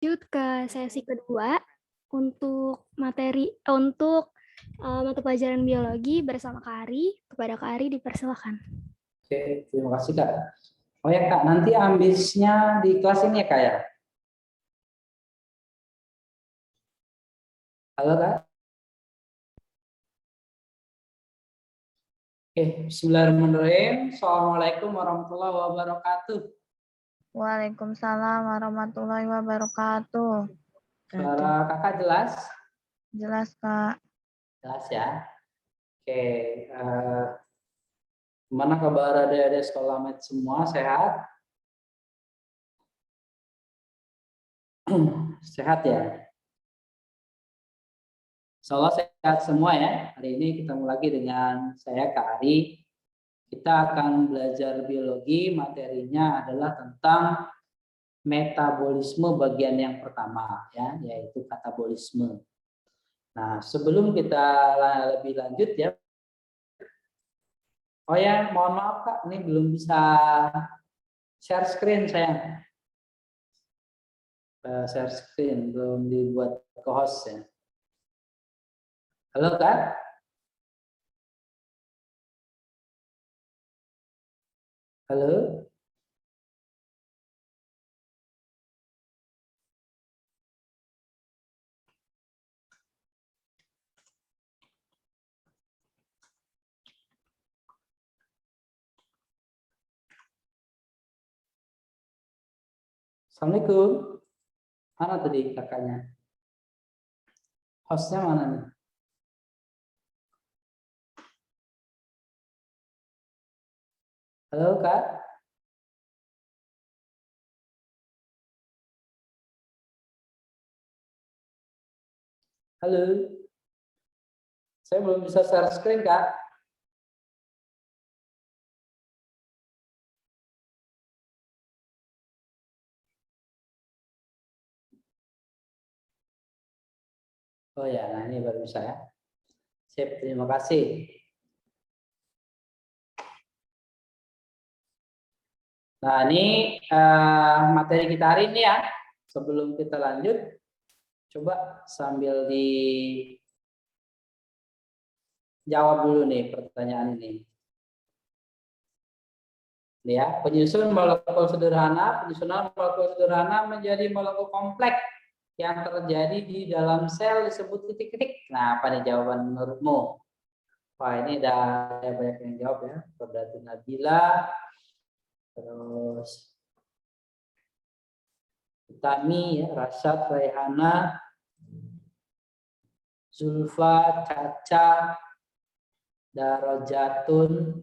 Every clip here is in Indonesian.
lanjut ke sesi kedua untuk untuk mata pelajaran biologi bersama Kak Ari. Kepada Kak Ari dipersilakan. Oke, terima kasih Kak. Oh ya Kak, nanti ambisnya di kelas ini ya Kak ya? Halo Kak? Oke, bismillahirrahmanirrahim. Assalamualaikum warahmatullahi wabarakatuh. Waalaikumsalam warahmatullahi wabarakatuh. Suara Kakak jelas? Jelas, Kak. Jelas ya. Oke, gimana kabar adik-adik sekolah med semua? Sehat? Sehat ya? Insyaallah sehat semua ya. Hari ini ketemu lagi dengan saya Kak Ari. Kita akan belajar biologi, materinya adalah tentang metabolisme bagian yang pertama ya, yaitu katabolisme. Nah, sebelum kita lebih lanjut ya. Oh ya, mohon maaf Kak, ini belum bisa share screen saya. Share screen belum dibuat ke host ya. Halo Kak? Halo? Assalamualaikum. Mana tadi kakaknya? Hostnya mana nih? Halo Kak? Halo? Saya belum bisa share screen Kak. Oh ya, nah ini baru bisa ya. Sip, terima kasih. Nah, ini materi kita hari ini ya. Sebelum kita lanjut, coba sambil dijawab dulu nih pertanyaan ini. Ya, penyusunan molekul sederhana menjadi molekul kompleks yang terjadi di dalam sel disebut titik-titik. Nah, apa nih jawaban menurutmu? Wah, ini ada banyak yang jawab ya. Perdatu Nabila, terus Utami, ya, Rasyad, Raihana, Zulfa, Caca, Darajatun,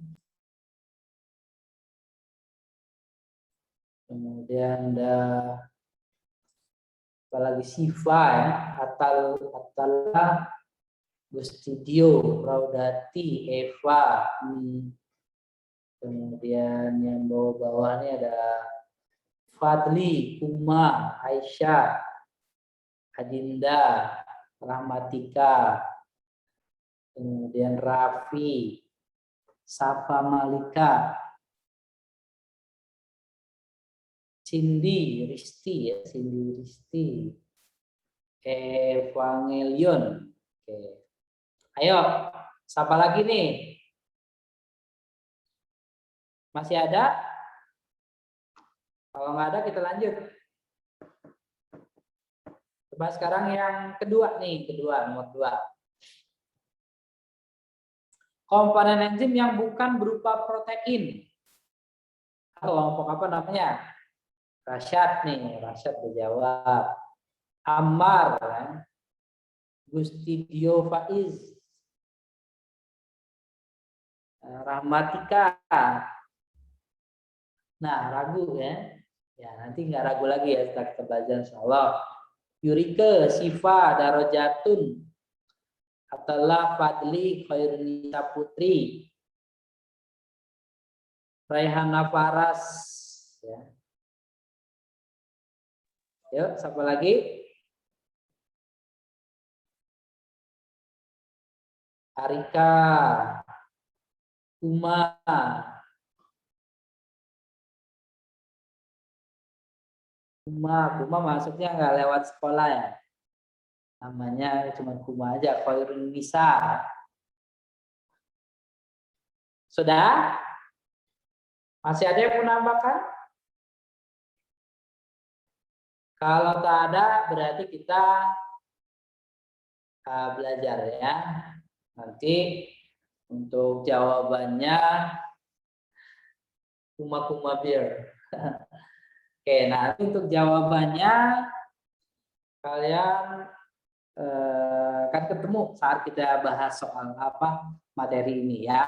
kemudian ada apalagi Siva ya, Atala, Gustidio, Raudati, Eva, kemudian yang bawah-bawah ini ada Fadli, Uma, Aisyah, Adinda, Rahmatika, kemudian Raffi, Safa Malika, Cindy Risti ya, Cindy Risti, Evangelion. Oke. Ayo, siapa lagi nih? Masih ada? Kalau nggak ada kita lanjut. Coba sekarang yang kedua nih, nomor 2. Komponen enzim yang bukan berupa protein. Kelompok apa namanya? Rasyad nih, Rasyad berjawab. Ammar, ya. Gustidio Faiz, Rahmatika. Nah, ragu ya. Ya, nanti nggak ragu lagi ya setelah kita belajar insyaallah. Yurike, Siva, Darajatun, Atala, Fadli, Khairunisa Putri, Raihana Faras, ya. Yuk, siapa lagi? Arika, Uma, Kuma masuknya nggak lewat sekolah ya. Namanya cuma Kuma aja, Khairun Nisa. Sudah? Masih ada yang menambahkan? Kalau tak ada, berarti kita belajar ya. Nanti untuk jawabannya Kuma bir. Oke, nah untuk jawabannya kalian kan ketemu saat kita bahas soal apa materi ini ya.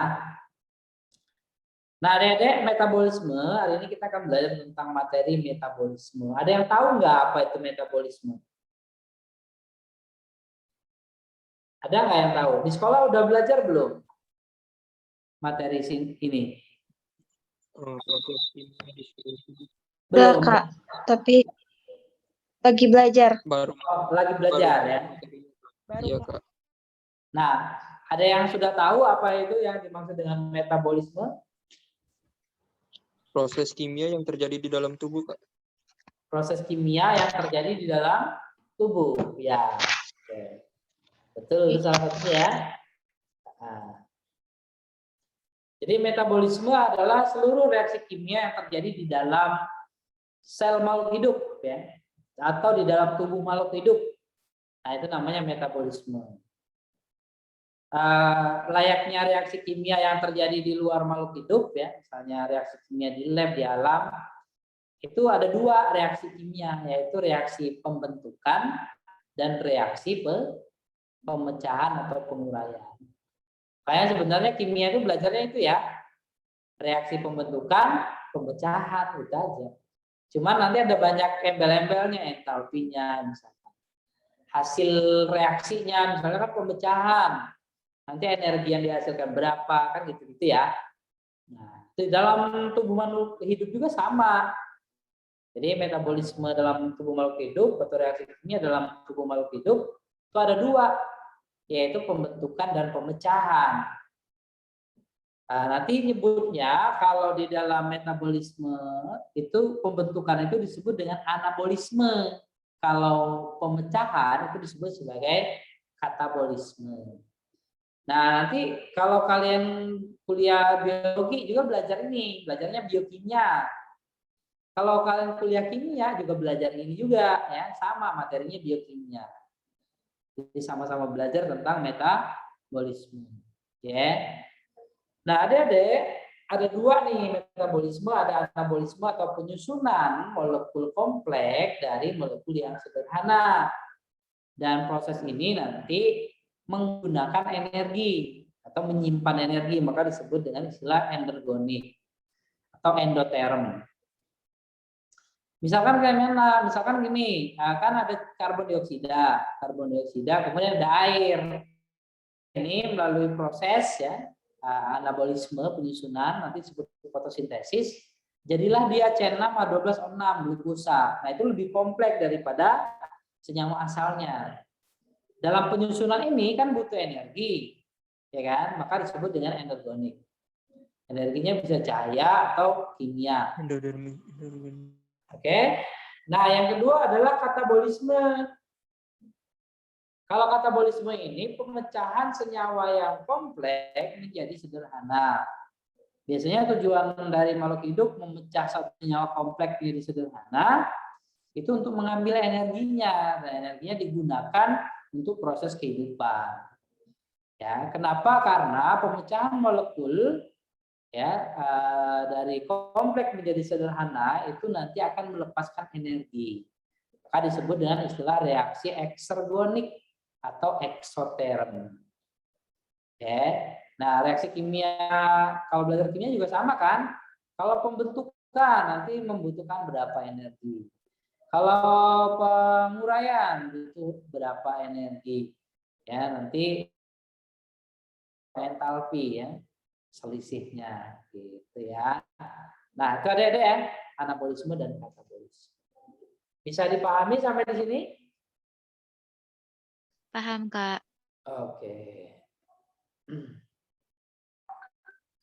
Nah, adik-adik, metabolisme, hari ini kita akan belajar tentang materi metabolisme. Ada yang tahu nggak apa itu metabolisme? Ada nggak yang tahu? Di sekolah udah belajar belum materi ini? Udah, Belum. Kak. Tapi lagi belajar. Lagi belajar ya. Iya, Kak. Nah, ada yang sudah tahu apa itu yang dimaksud dengan metabolisme? Proses kimia yang terjadi di dalam tubuh, Kak. Proses kimia yang terjadi di dalam tubuh. Ya, oke. Betul, salah satunya ya. Nah, jadi metabolisme adalah seluruh reaksi kimia yang terjadi di dalam sel makhluk hidup ya, atau di dalam tubuh makhluk hidup. Nah, itu namanya metabolisme. Layaknya reaksi kimia yang terjadi di luar makhluk hidup ya, misalnya reaksi kimia di lab, di alam, itu ada dua reaksi kimia, yaitu reaksi pembentukan dan reaksi pemecahan atau penguraian. Kayak sebenarnya kimia itu belajarnya itu ya, reaksi pembentukan, pemecahan, itu aja. Cuman nanti ada banyak embel-embelnya, entalpinya misalnya. Hasil reaksinya misalnya kan pemecahan. Nanti energi yang dihasilkan berapa, kan gitu-gitu ya. Nah, di dalam tubuh makhluk hidup juga sama. Jadi metabolisme dalam tubuh makhluk hidup atau reaksi kimia dalam tubuh makhluk hidup itu ada dua, yaitu pembentukan dan pemecahan. Nah, nanti nyebutnya kalau di dalam metabolisme itu pembentukan itu disebut dengan anabolisme. Kalau pemecahan itu disebut sebagai katabolisme. Nah, nanti kalau kalian kuliah biologi juga belajar ini, belajarnya biokimia. Kalau kalian kuliah kimia juga belajar ini juga ya, sama materinya biokimia. Jadi sama-sama belajar tentang metabolisme. Ya. Nah, adik-adik, ada dua nih metabolisme, ada anabolisme atau penyusunan molekul kompleks dari molekul yang sederhana. Dan proses ini nanti menggunakan energi atau menyimpan energi, maka disebut dengan istilah endergonik atau endoterm. Misalkan kayak mana? Misalkan gini, kan ada karbon dioksida, kemudian ada air. Ini melalui proses ya anabolisme penyusunan nanti disebut fotosintesis, jadilah dia C6H12O6 glukosa. Nah, itu lebih kompleks daripada senyawa asalnya. Dalam penyusunan ini kan butuh energi, ya kan? Maka disebut dengan endergonik. Energinya bisa cahaya atau kimia. Oke. Nah, yang kedua adalah katabolisme. Kalau katabolisme ini pemecahan senyawa yang kompleks menjadi sederhana. Biasanya tujuan dari makhluk hidup memecah satu senyawa kompleks menjadi sederhana itu untuk mengambil energinya. Dan energinya digunakan untuk proses kehidupan. Ya, kenapa? Karena pemecahan molekul ya dari kompleks menjadi sederhana itu nanti akan melepaskan energi. Maka disebut dengan istilah reaksi eksergonik atau eksoterm. Ya. Nah, reaksi kimia kalau belajar kimia juga sama kan? Kalau pembentukan nanti membutuhkan berapa energi. Kalau penguraian butuh berapa energi? Ya, nanti entalpi ya, selisihnya gitu ya. Nah, itu ada ya, anabolisme dan katabolisme. Bisa dipahami sampai di sini? Paham, Kak. Oke.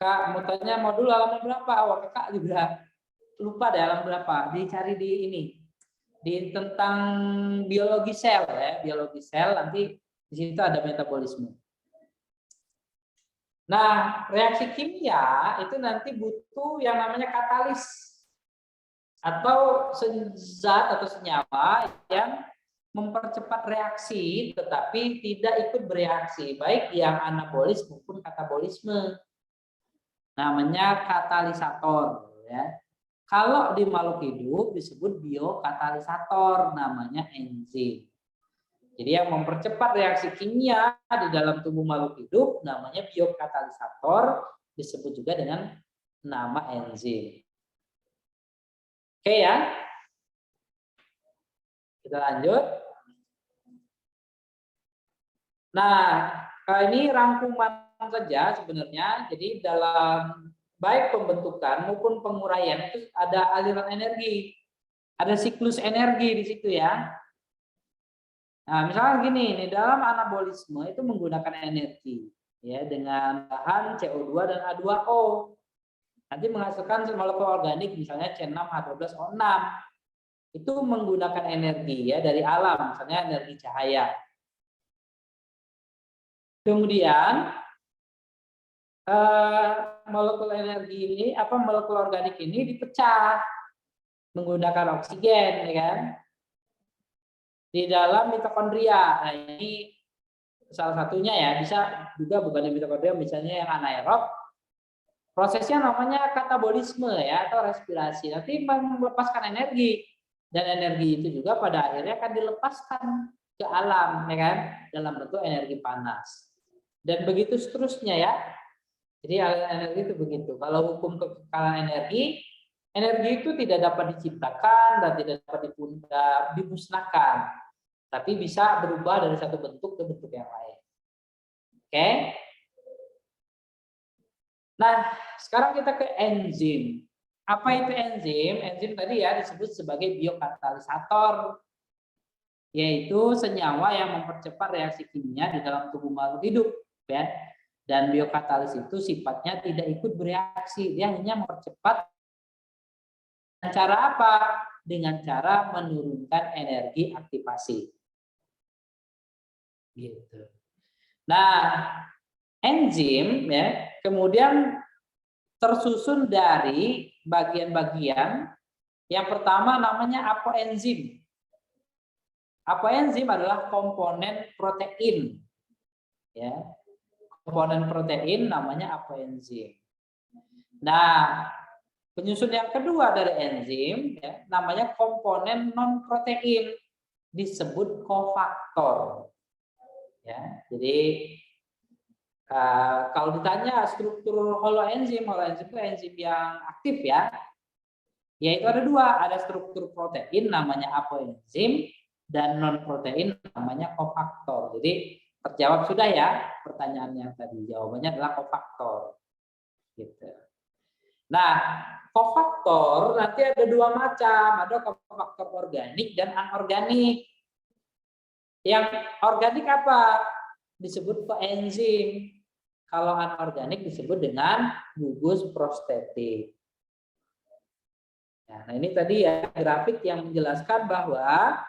Kak, mau tanya modul halaman berapa? Awak Kak juga lupa deh halaman berapa. Dicari di ini. di tentang biologi sel ya, biologi sel nanti di situ ada metabolisme. Nah, reaksi kimia itu nanti butuh yang namanya katalis atau zat atau senyawa yang mempercepat reaksi tetapi tidak ikut bereaksi baik yang anabolis maupun katabolisme. Namanya katalisator ya. Kalau di makhluk hidup disebut biokatalisator, namanya enzim. Jadi yang mempercepat reaksi kimia di dalam tubuh makhluk hidup namanya biokatalisator, disebut juga dengan nama enzim. Oke ya. Kita lanjut. Nah, ini rangkuman saja sebenarnya. Jadi dalam baik pembentukan maupun penguraian itu ada aliran energi. Ada siklus energi di situ ya. Nah, misalnya gini, di dalam anabolisme itu menggunakan energi ya dengan bahan CO2 dan H2O. Nanti menghasilkan molekul organik misalnya C6H12O6. Itu menggunakan energi ya dari alam, misalnya energi cahaya. Kemudian molekul energi ini molekul organik ini dipecah menggunakan oksigen ya kan? Di dalam mitokondria. Nah, ini salah satunya ya, bisa juga bukan di mitokondria, misalnya yang anaerob. Prosesnya namanya katabolisme ya atau respirasi. Nanti melepaskan energi dan energi itu juga pada akhirnya akan dilepaskan ke alam ya kan dalam bentuk energi panas. Dan begitu seterusnya ya. Jadi aliran energi itu begitu. Kalau hukum kekekalan energi, energi itu tidak dapat diciptakan dan tidak dapat dimusnahkan, tapi bisa berubah dari satu bentuk ke bentuk yang lain. Oke? Nah, sekarang kita ke enzim. Apa itu enzim? Enzim tadi ya disebut sebagai biokatalisator, yaitu senyawa yang mempercepat reaksi kimia di dalam tubuh makhluk hidup. Ya. Dan biokatalis itu sifatnya tidak ikut bereaksi, dia hanya mempercepat. Dengan cara apa? Dengan cara menurunkan energi aktivasi. Gitu. Nah, enzim ya kemudian tersusun dari bagian-bagian. Yang pertama namanya apoenzim. Apoenzim adalah komponen protein. Ya. Komponen protein namanya apoenzim. Nah, penyusun yang kedua dari enzim ya, namanya komponen non protein, disebut kofaktor. Ya, jadi kalau ditanya struktur holoenzim itu enzim yang aktif ya, yaitu ada dua, ada struktur protein namanya apoenzim dan non protein namanya kofaktor. Jadi terjawab sudah ya pertanyaan yang tadi, jawabannya adalah kofaktor. Gitu. Nah, kofaktor nanti ada dua macam, ada kofaktor organik dan anorganik. Yang organik apa? Disebut koenzim. Kalau anorganik disebut dengan gugus prostetik. Nah, ini tadi ya grafik yang menjelaskan bahwa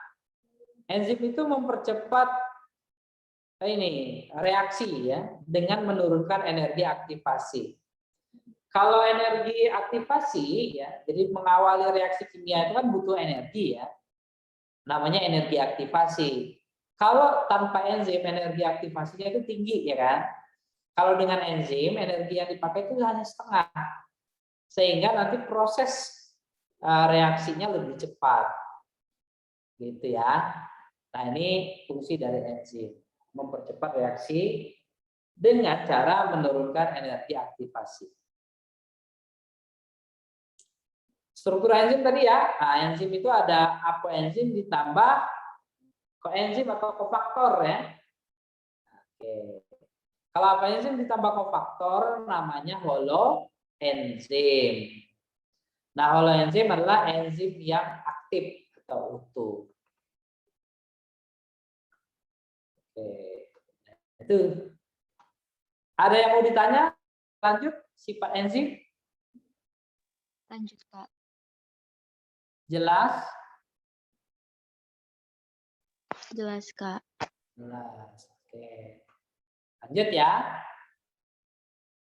enzim itu mempercepat reaksi ya dengan menurunkan energi aktivasi. Kalau energi aktivasi ya, jadi mengawali reaksi kimia itu kan butuh energi ya. Namanya energi aktivasi. Kalau tanpa enzim energi aktivasinya itu tinggi ya kan. Kalau dengan enzim energi yang dipakai itu hanya setengah. Sehingga nanti proses reaksinya lebih cepat. Gitu ya. Nah, ini fungsi dari enzim, mempercepat reaksi dengan cara menurunkan energi aktivasi. Struktur enzim tadi ya, nah, enzim itu ada apoenzim ditambah koenzim atau kofaktor ya. Oke. Kalau apoenzim ditambah kofaktor namanya holoenzim. Nah, holoenzim adalah enzim yang aktif atau utuh. Oke. Itu. Ada yang mau ditanya? Lanjut sifat enzim? Lanjut, Kak. Jelas? Jelas, Kak. Jelas. Oke. Lanjut ya.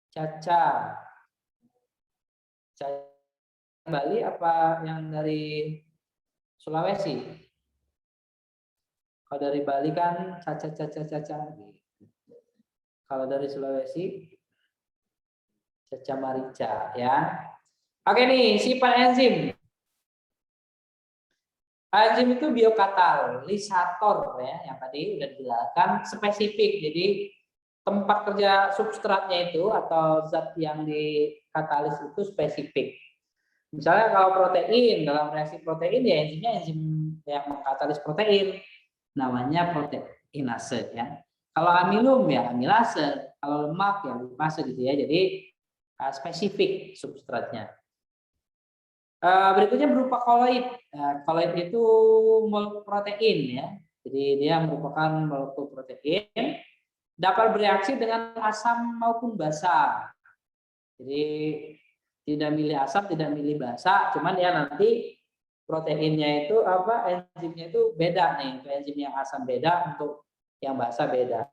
Caca. Caca Bali apa yang dari Sulawesi? Kalau dari Bali kan caca. Kalau dari Sulawesi caca marica ya. Oke nih, sifat enzim. Enzim itu biokatalisator ya, yang tadi udah dijelaskan, spesifik. Jadi tempat kerja substratnya itu atau zat yang dikatalis itu spesifik. Misalnya kalau protein, dalam reaksi protein ya enzimnya enzim yang mengkatalis protein, namanya proteinase ya. Kalau amilum ya amilase, kalau lemak ya lipase gitu ya. Jadi spesifik substratnya. Berikutnya berupa koloid. Koloid itu molekul protein ya. Jadi dia merupakan molekul protein, dapat bereaksi dengan asam maupun basa. Jadi tidak milih asam, tidak milih basa, cuman ya nanti proteinnya itu enzimnya itu beda nih. Untuk enzim yang asam beda, untuk yang basa beda.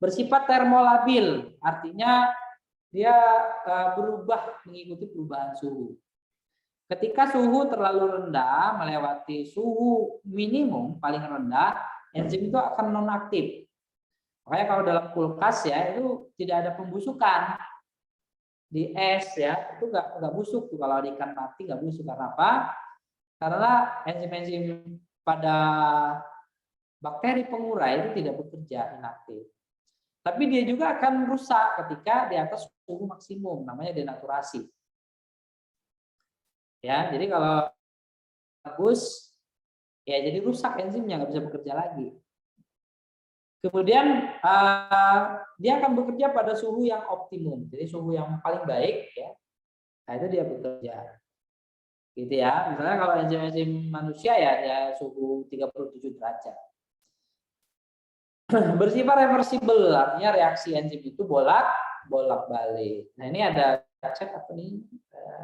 Bersifat termolabil, artinya dia berubah mengikuti perubahan suhu. Ketika suhu terlalu rendah, melewati suhu minimum paling rendah, enzim itu akan nonaktif. Makanya kalau dalam kulkas ya itu tidak ada pembusukan. Di es ya itu nggak busuk tuh, kalau di ikan mati nggak busuk. Karena apa? Karena enzim-enzim pada bakteri pengurai itu tidak bekerja, inaktif. Tapi dia juga akan rusak ketika di atas suhu maksimum, namanya denaturasi. Ya, jadi kalau bagus ya jadi rusak enzimnya, nggak bisa bekerja lagi. Kemudian dia akan bekerja pada suhu yang optimum, jadi suhu yang paling baik ya. Nah, itu dia bekerja. Gitu ya. Misalnya kalau enzim-enzim manusia ya suhu 37 derajat. Bersifat reversible, artinya reaksi enzim itu bolak-balik. Nah, ini ada cek apa nih?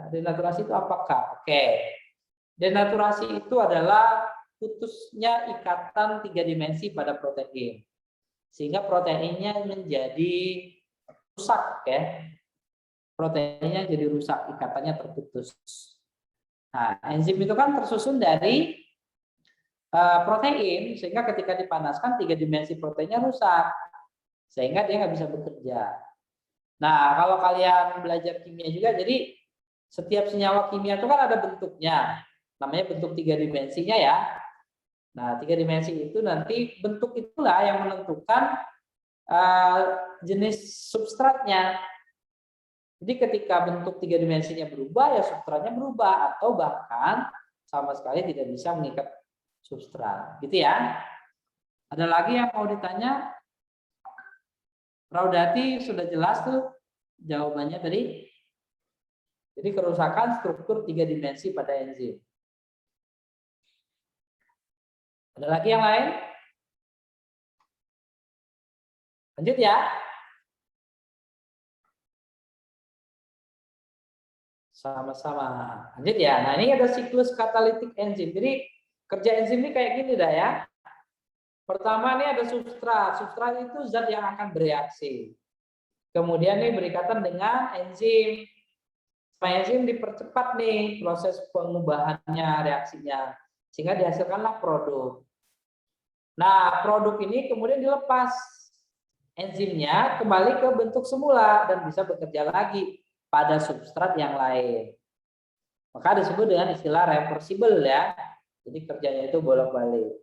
Denaturasi itu apakah? Oke. Denaturasi itu adalah putusnya ikatan 3 dimensi pada protein. Sehingga proteinnya menjadi rusak ya. Proteinnya jadi rusak, ikatannya terputus. Nah, enzim itu kan tersusun dari protein, sehingga ketika dipanaskan 3 dimensi proteinnya rusak. Sehingga dia nggak bisa bekerja. Nah, kalau kalian belajar kimia juga, jadi setiap senyawa kimia itu kan ada bentuknya. Namanya bentuk 3 dimensinya ya. Nah, 3 dimensi itu nanti bentuk itulah yang menentukan jenis substratnya. Jadi ketika bentuk 3 dimensinya berubah, ya substratnya berubah. Atau bahkan sama sekali tidak bisa mengikat substrat. Gitu ya. Ada lagi yang mau ditanya? Raudati sudah jelas tuh jawabannya tadi. Jadi kerusakan struktur 3 dimensi pada enzim. Ada lagi yang lain? Lanjut ya. Sama-sama. Lanjut ya. Nah, ini ada siklus katalitik enzim. Jadi kerja enzim ini kayak gini dah ya. Pertama ini ada substrat. Substrat itu zat yang akan bereaksi. Kemudian ini berikatan dengan enzim. Supaya enzim dipercepat nih proses pengubahannya, reaksinya. Sehingga dihasilkanlah produk. Nah, produk ini kemudian dilepas. Enzimnya kembali ke bentuk semula dan bisa bekerja lagi pada substrat yang lain. Maka disebut dengan istilah reversible ya. Jadi kerjanya itu bolak-balik.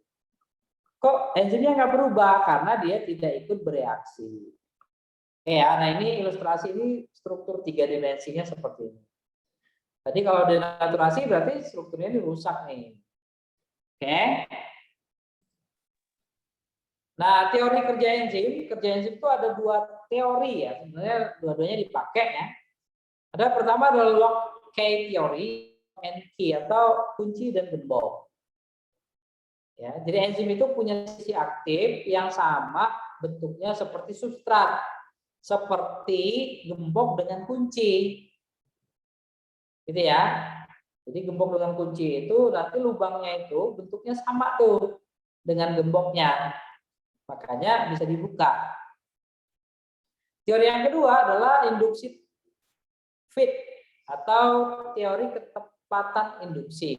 Kok enzimnya nggak berubah? Karena dia tidak ikut bereaksi. Oke ya, nah ini ilustrasi ini struktur 3 dimensinya seperti ini. Tadi kalau denaturasi berarti strukturnya dirusak nih. Oke. Nah, teori kerja enzim itu ada 2 teori ya. Sebenarnya dua-duanya dipakai ya. Ada pertama adalah lock key theory, and key atau kunci dan gembok. Ya, jadi enzim itu punya sisi aktif yang sama bentuknya seperti substrat, seperti gembok dengan kunci. Gitu ya. Jadi gembok dengan kunci itu nanti lubangnya itu bentuknya sama tuh. dengan gemboknya. Makanya bisa dibuka. Teori yang kedua adalah induksi fit atau teori ketepatan induksi.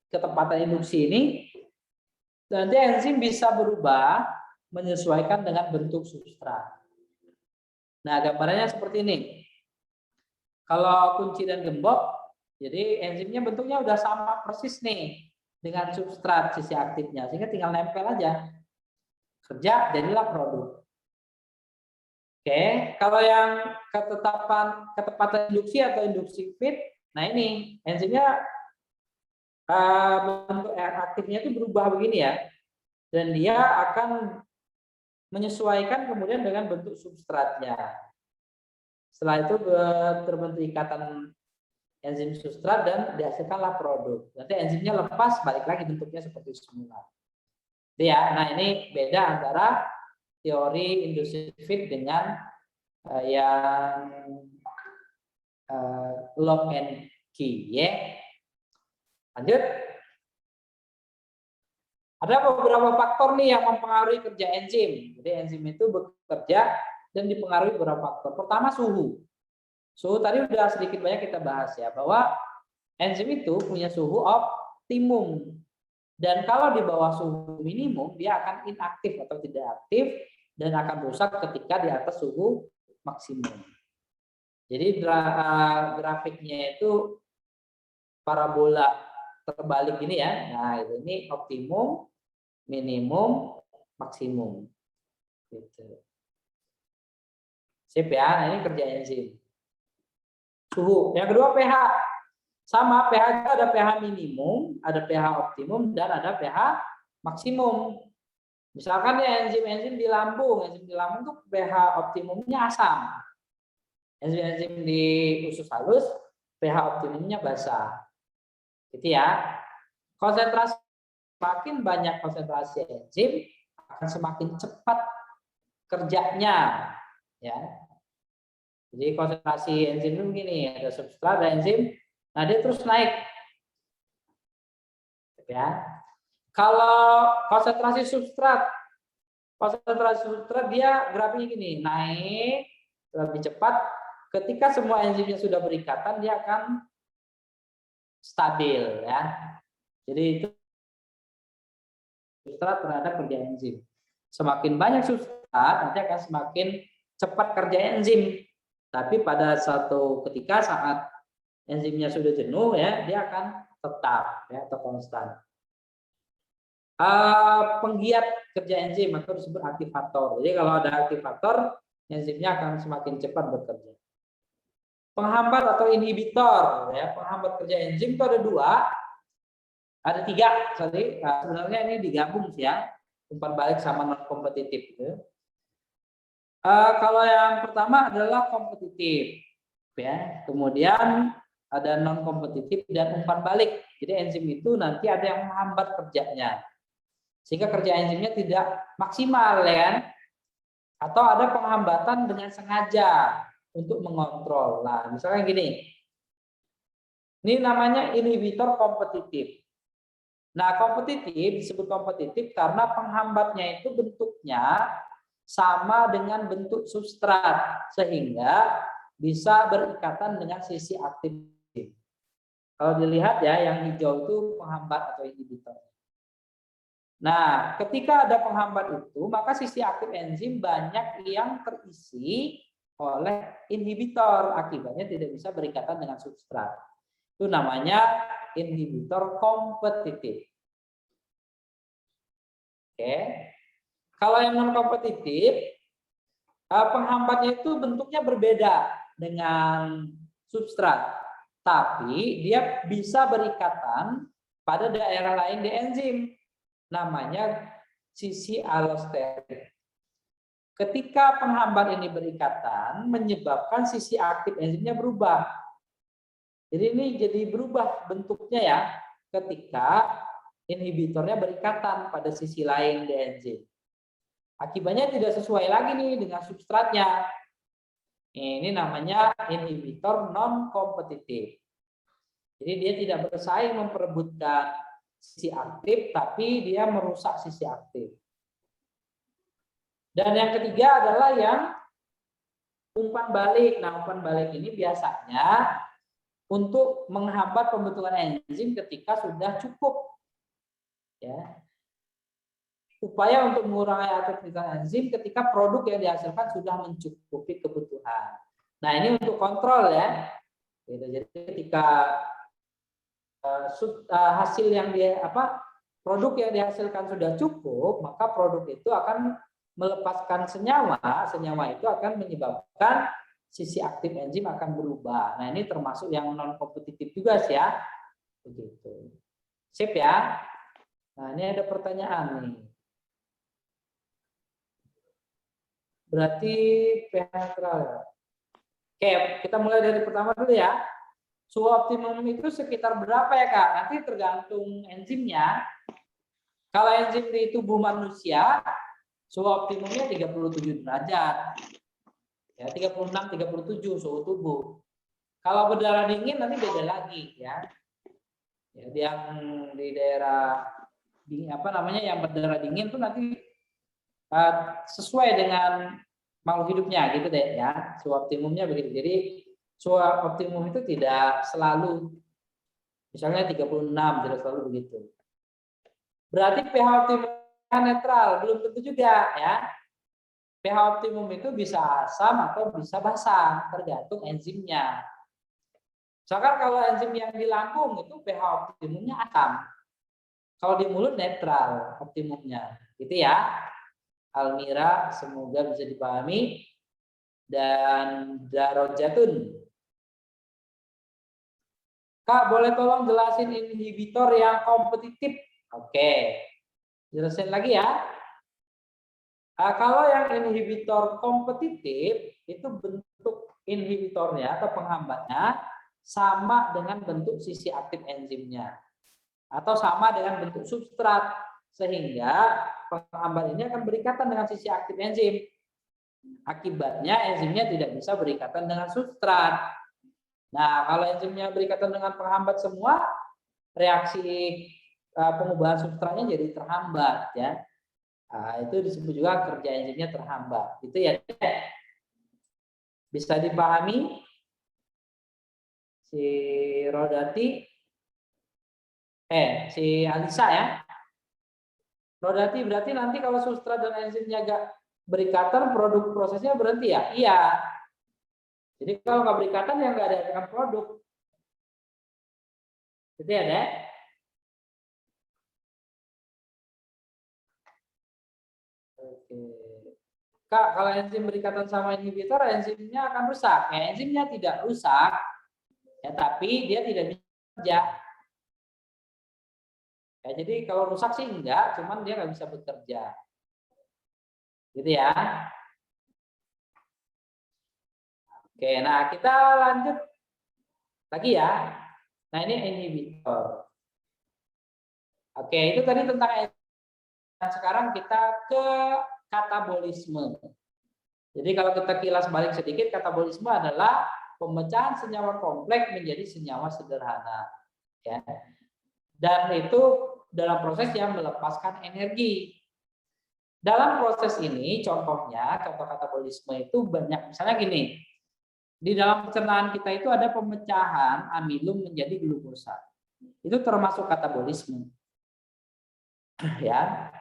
Ketepatan induksi ini nanti enzim bisa berubah menyesuaikan dengan bentuk substrat. Nah, gambarannya seperti ini. Kalau kunci dan gembok, jadi enzimnya bentuknya udah sama persis nih dengan substrat sisi aktifnya, sehingga tinggal nempel aja. Kerja, jadilah produk. Oke, kalau yang ketepatan induksi atau induksi fit, nah ini enzimnya bentuk aktifnya itu berubah begini ya, dan dia akan menyesuaikan kemudian dengan bentuk substratnya. Setelah itu terbentuk ikatan enzim substrat dan dihasilkanlah produk. Nanti enzimnya lepas, balik lagi bentuknya seperti semula. Ya, nah ini beda antara teori induksi fit dengan yang lock and key, ya. Lanjut. Ada beberapa faktor nih yang mempengaruhi kerja enzim. Jadi enzim itu bekerja dan dipengaruhi beberapa faktor. Pertama, suhu. Suhu tadi udah sedikit banyak kita bahas ya, bahwa enzim itu punya suhu optimum. Dan kalau di bawah suhu minimum, dia akan inaktif atau tidak aktif dan akan rusak ketika di atas suhu maksimum. Jadi grafiknya itu parabola terbalik ini ya. Nah, ini optimum, minimum, maksimum. Gitu. Sip ya, nah ini kerja enzim. Suhu. Yang kedua pH. Sama, pH ada pH minimum, ada pH optimum, dan ada pH maksimum. Misalkan ya enzim di lambung itu pH optimumnya asam. Enzim di usus halus pH optimumnya basa. Gitu ya. Konsentrasi, makin banyak konsentrasi enzim akan semakin cepat kerjanya, ya. Jadi konsentrasi enzim itu begini, ada substrat, ada enzim, nah dia terus naik, ya. Kalau konsentrasi substrat dia grafiknya gini, naik lebih cepat. Ketika semua enzimnya sudah berikatan, dia akan stabil, ya. Jadi itu substrat terhadap kerja enzim. Semakin banyak substrat, nanti akan semakin cepat kerja enzim. Tapi pada suatu ketika saat enzimnya sudah jenuh, ya, dia akan tetap, ya, atau konstan. Penggiat kerja enzim atau disebut aktivator. Jadi kalau ada aktivator, enzimnya akan semakin cepat bekerja. Penghambat atau inhibitor, ya, penghambat kerja enzim itu ada dua, ada tiga. Sorry, sebenarnya ini digabung sih ya, umpan balik sama non kompetitif. Gitu. Kalau yang pertama adalah kompetitif, ya. Kemudian ada non kompetitif dan umpan balik. Jadi enzim itu nanti ada yang menghambat kerjanya, sehingga kerja enzimnya tidak maksimal, ya kan? Atau ada penghambatan dengan sengaja untuk mengontrol. Nah, misalnya gini, ini namanya inhibitor kompetitif. Nah, kompetitif disebut kompetitif karena penghambatnya itu bentuknya sama dengan bentuk substrat, sehingga bisa berikatan dengan sisi aktif. Kalau dilihat ya, yang hijau itu penghambat atau inhibitor. Nah, ketika ada penghambat itu, maka sisi aktif enzim banyak yang terisi oleh inhibitor, akibatnya tidak bisa berikatan dengan substrat. Itu namanya inhibitor kompetitif. Oke. Kalau yang non kompetitif, penghambatnya itu bentuknya berbeda dengan substrat, tapi dia bisa berikatan pada daerah lain di enzim, namanya sisi allosterik. Ketika penghambat ini berikatan, menyebabkan sisi aktif enzimnya berubah. Jadi ini jadi berubah bentuknya ya, ketika inhibitornya berikatan pada sisi lain di enzim. Akibatnya tidak sesuai lagi nih dengan substratnya. Ini namanya inhibitor non kompetitif. Jadi dia tidak bersaing memperebutkan sisi aktif, tapi dia merusak sisi aktif. Dan yang ketiga adalah yang umpan balik. Nah, umpan balik ini biasanya untuk menghambat pembentukan enzim ketika sudah cukup. Ya. Upaya untuk mengurangi aktivitas enzim ketika produk yang dihasilkan sudah mencukupi kebutuhan. Nah, ini untuk kontrol ya. Gitu. Jadi ketika hasil yang produk yang dihasilkan sudah cukup, maka produk itu akan melepaskan senyawa. Senyawa itu akan menyebabkan sisi aktif enzim akan berubah. Nah, ini termasuk yang non kompetitif juga sih ya. Begitu. Sip ya. Nah, ini ada pertanyaan nih. Berarti pH netral. Oke, kita mulai dari pertama dulu ya. Suhu optimum itu sekitar berapa ya Kak? Nanti tergantung enzimnya. Kalau enzim di tubuh manusia, suhu optimumnya 37 derajat. Ya, 36, 37 suhu tubuh. Kalau berdarah dingin nanti beda lagi ya. Ya, yang di daerah yang berdarah dingin tuh nanti sesuai dengan makhluk hidupnya gitu deh ya. Suhu optimumnya begitu. Jadi suhu optimum itu tidak selalu misalnya 36, tidak selalu begitu. Berarti pH optimum netral, belum tentu juga ya. pH optimum itu bisa asam atau bisa basa, tergantung enzimnya. Misalkan kalau enzim yang di lambung itu pH optimumnya asam. Kalau di mulut netral optimumnya. Gitu ya. Almira, semoga bisa dipahami. Dan Darojatun. Kak, boleh tolong jelasin inhibitor yang kompetitif? Oke. Jelasin lagi ya. Kalau yang inhibitor kompetitif, itu bentuk inhibitornya atau penghambatnya sama dengan bentuk sisi aktif enzimnya. Atau sama dengan bentuk substrat. Sehingga penghambat ini akan berikatan dengan sisi aktif enzim. Akibatnya enzimnya tidak bisa berikatan dengan substrat. Nah, kalau enzimnya berikatan dengan penghambat semua, reaksi pengubahan substratnya jadi terhambat ya. Nah, itu disebut juga kerja enzimnya terhambat. Itu ya. Bisa dipahami si Rodati si Alisa ya. Rodati berarti nanti kalau substrat dan enzimnya agak berikatan, produk prosesnya berhenti ya? Iya. Jadi kalau nggak berikatan ya nggak ada produk. Gitu ya, Dek? Oke. Kak, kalau enzim berikatan sama inhibitor, enzimnya akan rusak. Ya, enzimnya tidak rusak, ya, tapi dia tidak bisa bekerja. Ya, jadi kalau rusak sih enggak, cuman dia nggak bisa bekerja. Gitu ya. Oke, nah kita lanjut lagi ya. Nah, ini inhibitor. Oke, itu tadi tentang enzim. Nah, sekarang kita ke katabolisme. Jadi kalau kita kilas balik sedikit, katabolisme adalah pemecahan senyawa kompleks menjadi senyawa sederhana. Ya. Dan itu dalam proses yang melepaskan energi. Dalam proses ini, contohnya, contoh katabolisme itu banyak. Misalnya gini, di dalam pencernaan kita itu ada pemecahan amilum menjadi glukosa. Itu termasuk katabolisme. Ya.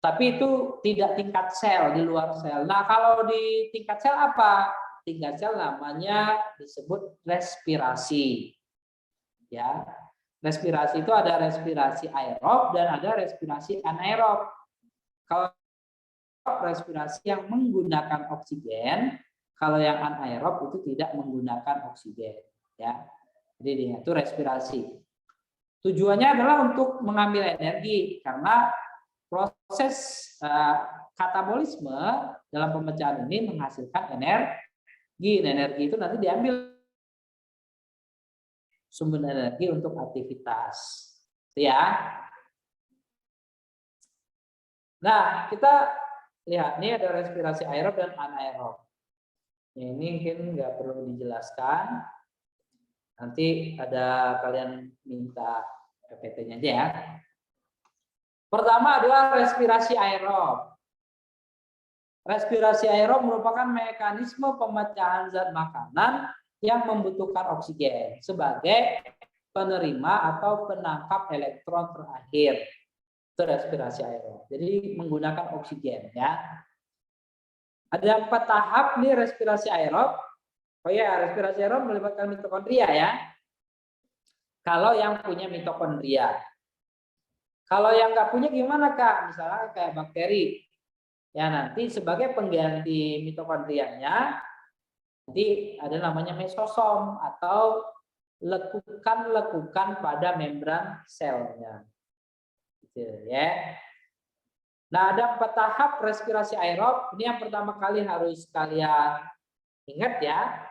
Tapi itu tidak tingkat sel, di luar sel. Nah, kalau di tingkat sel apa? Tingkat sel namanya disebut respirasi. Ya. Respirasi itu ada respirasi aerob dan ada respirasi anaerob. Kalau respirasi yang menggunakan oksigen, kalau yang anaerob itu tidak menggunakan oksigen. Ya. Jadi itu respirasi. Tujuannya adalah untuk mengambil energi karena proses katabolisme dalam pemecahan ini menghasilkan energi. Energi itu nanti diambil sumber energi untuk aktivitas. Ya. Nah, kita lihat ini ada respirasi aerob dan anaerob. Ya, ini mungkin nggak perlu dijelaskan. Nanti ada kalian minta PPT-nya aja ya. Pertama adalah respirasi aerob. Respirasi aerob merupakan mekanisme pemecahan zat makanan yang membutuhkan oksigen sebagai penerima atau penangkap elektron terakhir. Itu respirasi aerob. Jadi menggunakan oksigen ya. Ada 4 tahap nih respirasi aerob. Oh ya, respirasi aerob melibatkan mitokondria ya. Kalau yang punya mitokondria. Kalau yang nggak punya gimana Kak? Misalnya kayak bakteri. Ya nanti sebagai pengganti mitokondrianya nanti ada namanya mesosom atau lekukan-lekukan pada membran selnya. Gitu ya. Nah, ada 4 tahap respirasi aerob. Ini yang pertama kali harus kalian ingat ya.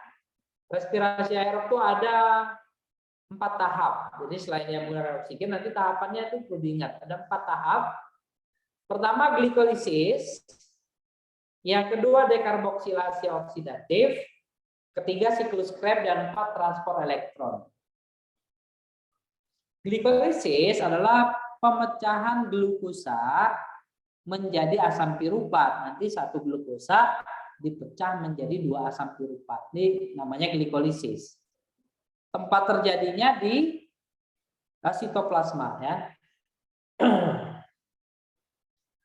Respirasi aerob itu ada 4 tahap. Jadi selain yang menggunakan oksigen, nanti tahapannya itu perlu diingat. Ada 4 tahap. Pertama glikolisis, yang kedua dekarboksilasi oksidatif, ketiga siklus Krebs, dan 4 transport elektron. Glikolisis adalah pemecahan glukosa menjadi asam piruvat. Nanti satu glukosa dipecah menjadi 2 asam piruvat. Ini namanya glikolisis. Tempat terjadinya di sitoplasma ya.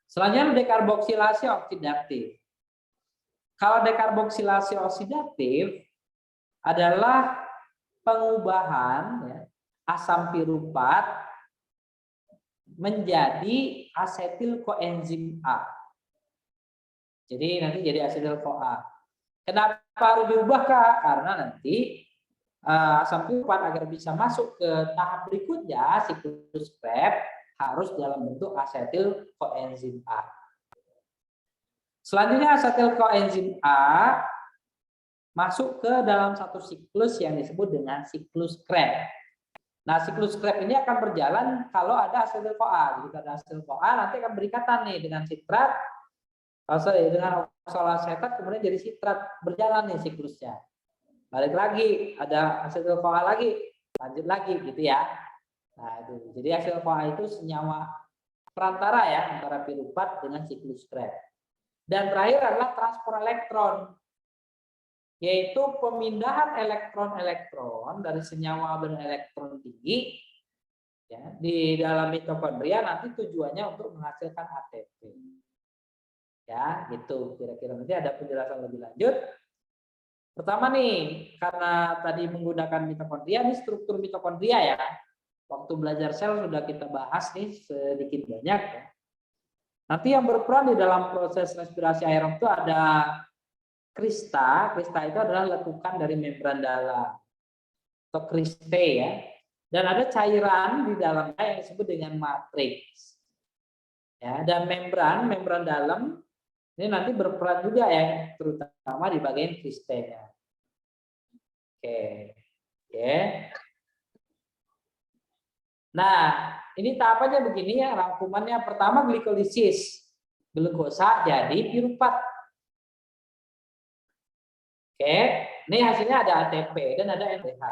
Selanjutnya dekarboksilasi oksidatif. Kalau dekarboksilasi oksidatif adalah pengubahan ya, asam piruvat menjadi asetil koenzim A. Jadi nanti jadi asetil CoA. Kenapa harus diubah Kak? Karena nanti asam piruvat agar bisa masuk ke tahap berikutnya siklus Krebs harus dalam bentuk asetil koenzim A. Selanjutnya asetil koenzim A masuk ke dalam satu siklus yang disebut dengan siklus Krebs. Nah, siklus Krebs ini akan berjalan kalau ada asetil CoA. Jika ada asetil CoA nanti akan berikatan nih dengan sitrat, dengan oksaloasetat kemudian jadi sitrat, berjalan nih siklusnya. Balik lagi, ada asetil CoA lagi, lanjut lagi gitu ya. Nah, itu. Jadi asetil CoA itu senyawa perantara ya antara piruvat dengan siklus Krebs. Dan terakhir adalah transport elektron, yaitu pemindahan elektron-elektron dari senyawa berelektron tinggi ya, di dalam mitokondria nanti tujuannya untuk menghasilkan ATP. Ya, gitu. Kira-kira nanti ada penjelasan lebih lanjut. Pertama nih, karena tadi menggunakan mitokondria, ini struktur mitokondria ya. Waktu belajar sel sudah kita bahas nih sedikit banyak ya. Nanti yang berperan di dalam proses respirasi aerob itu ada krista. Krista itu adalah lekukan dari membran dalam atau kriste ya. Dan ada cairan di dalamnya yang disebut dengan matriks. Ya, dan membran dalam ini nanti berperan juga ya, terutama di bagian kristenya. Oke. Nah, ini tahapannya begini ya, rangkumannya. Pertama glikolisis. Glukosa jadi piruvat. Oke, ini hasilnya ada ATP dan ada NADH.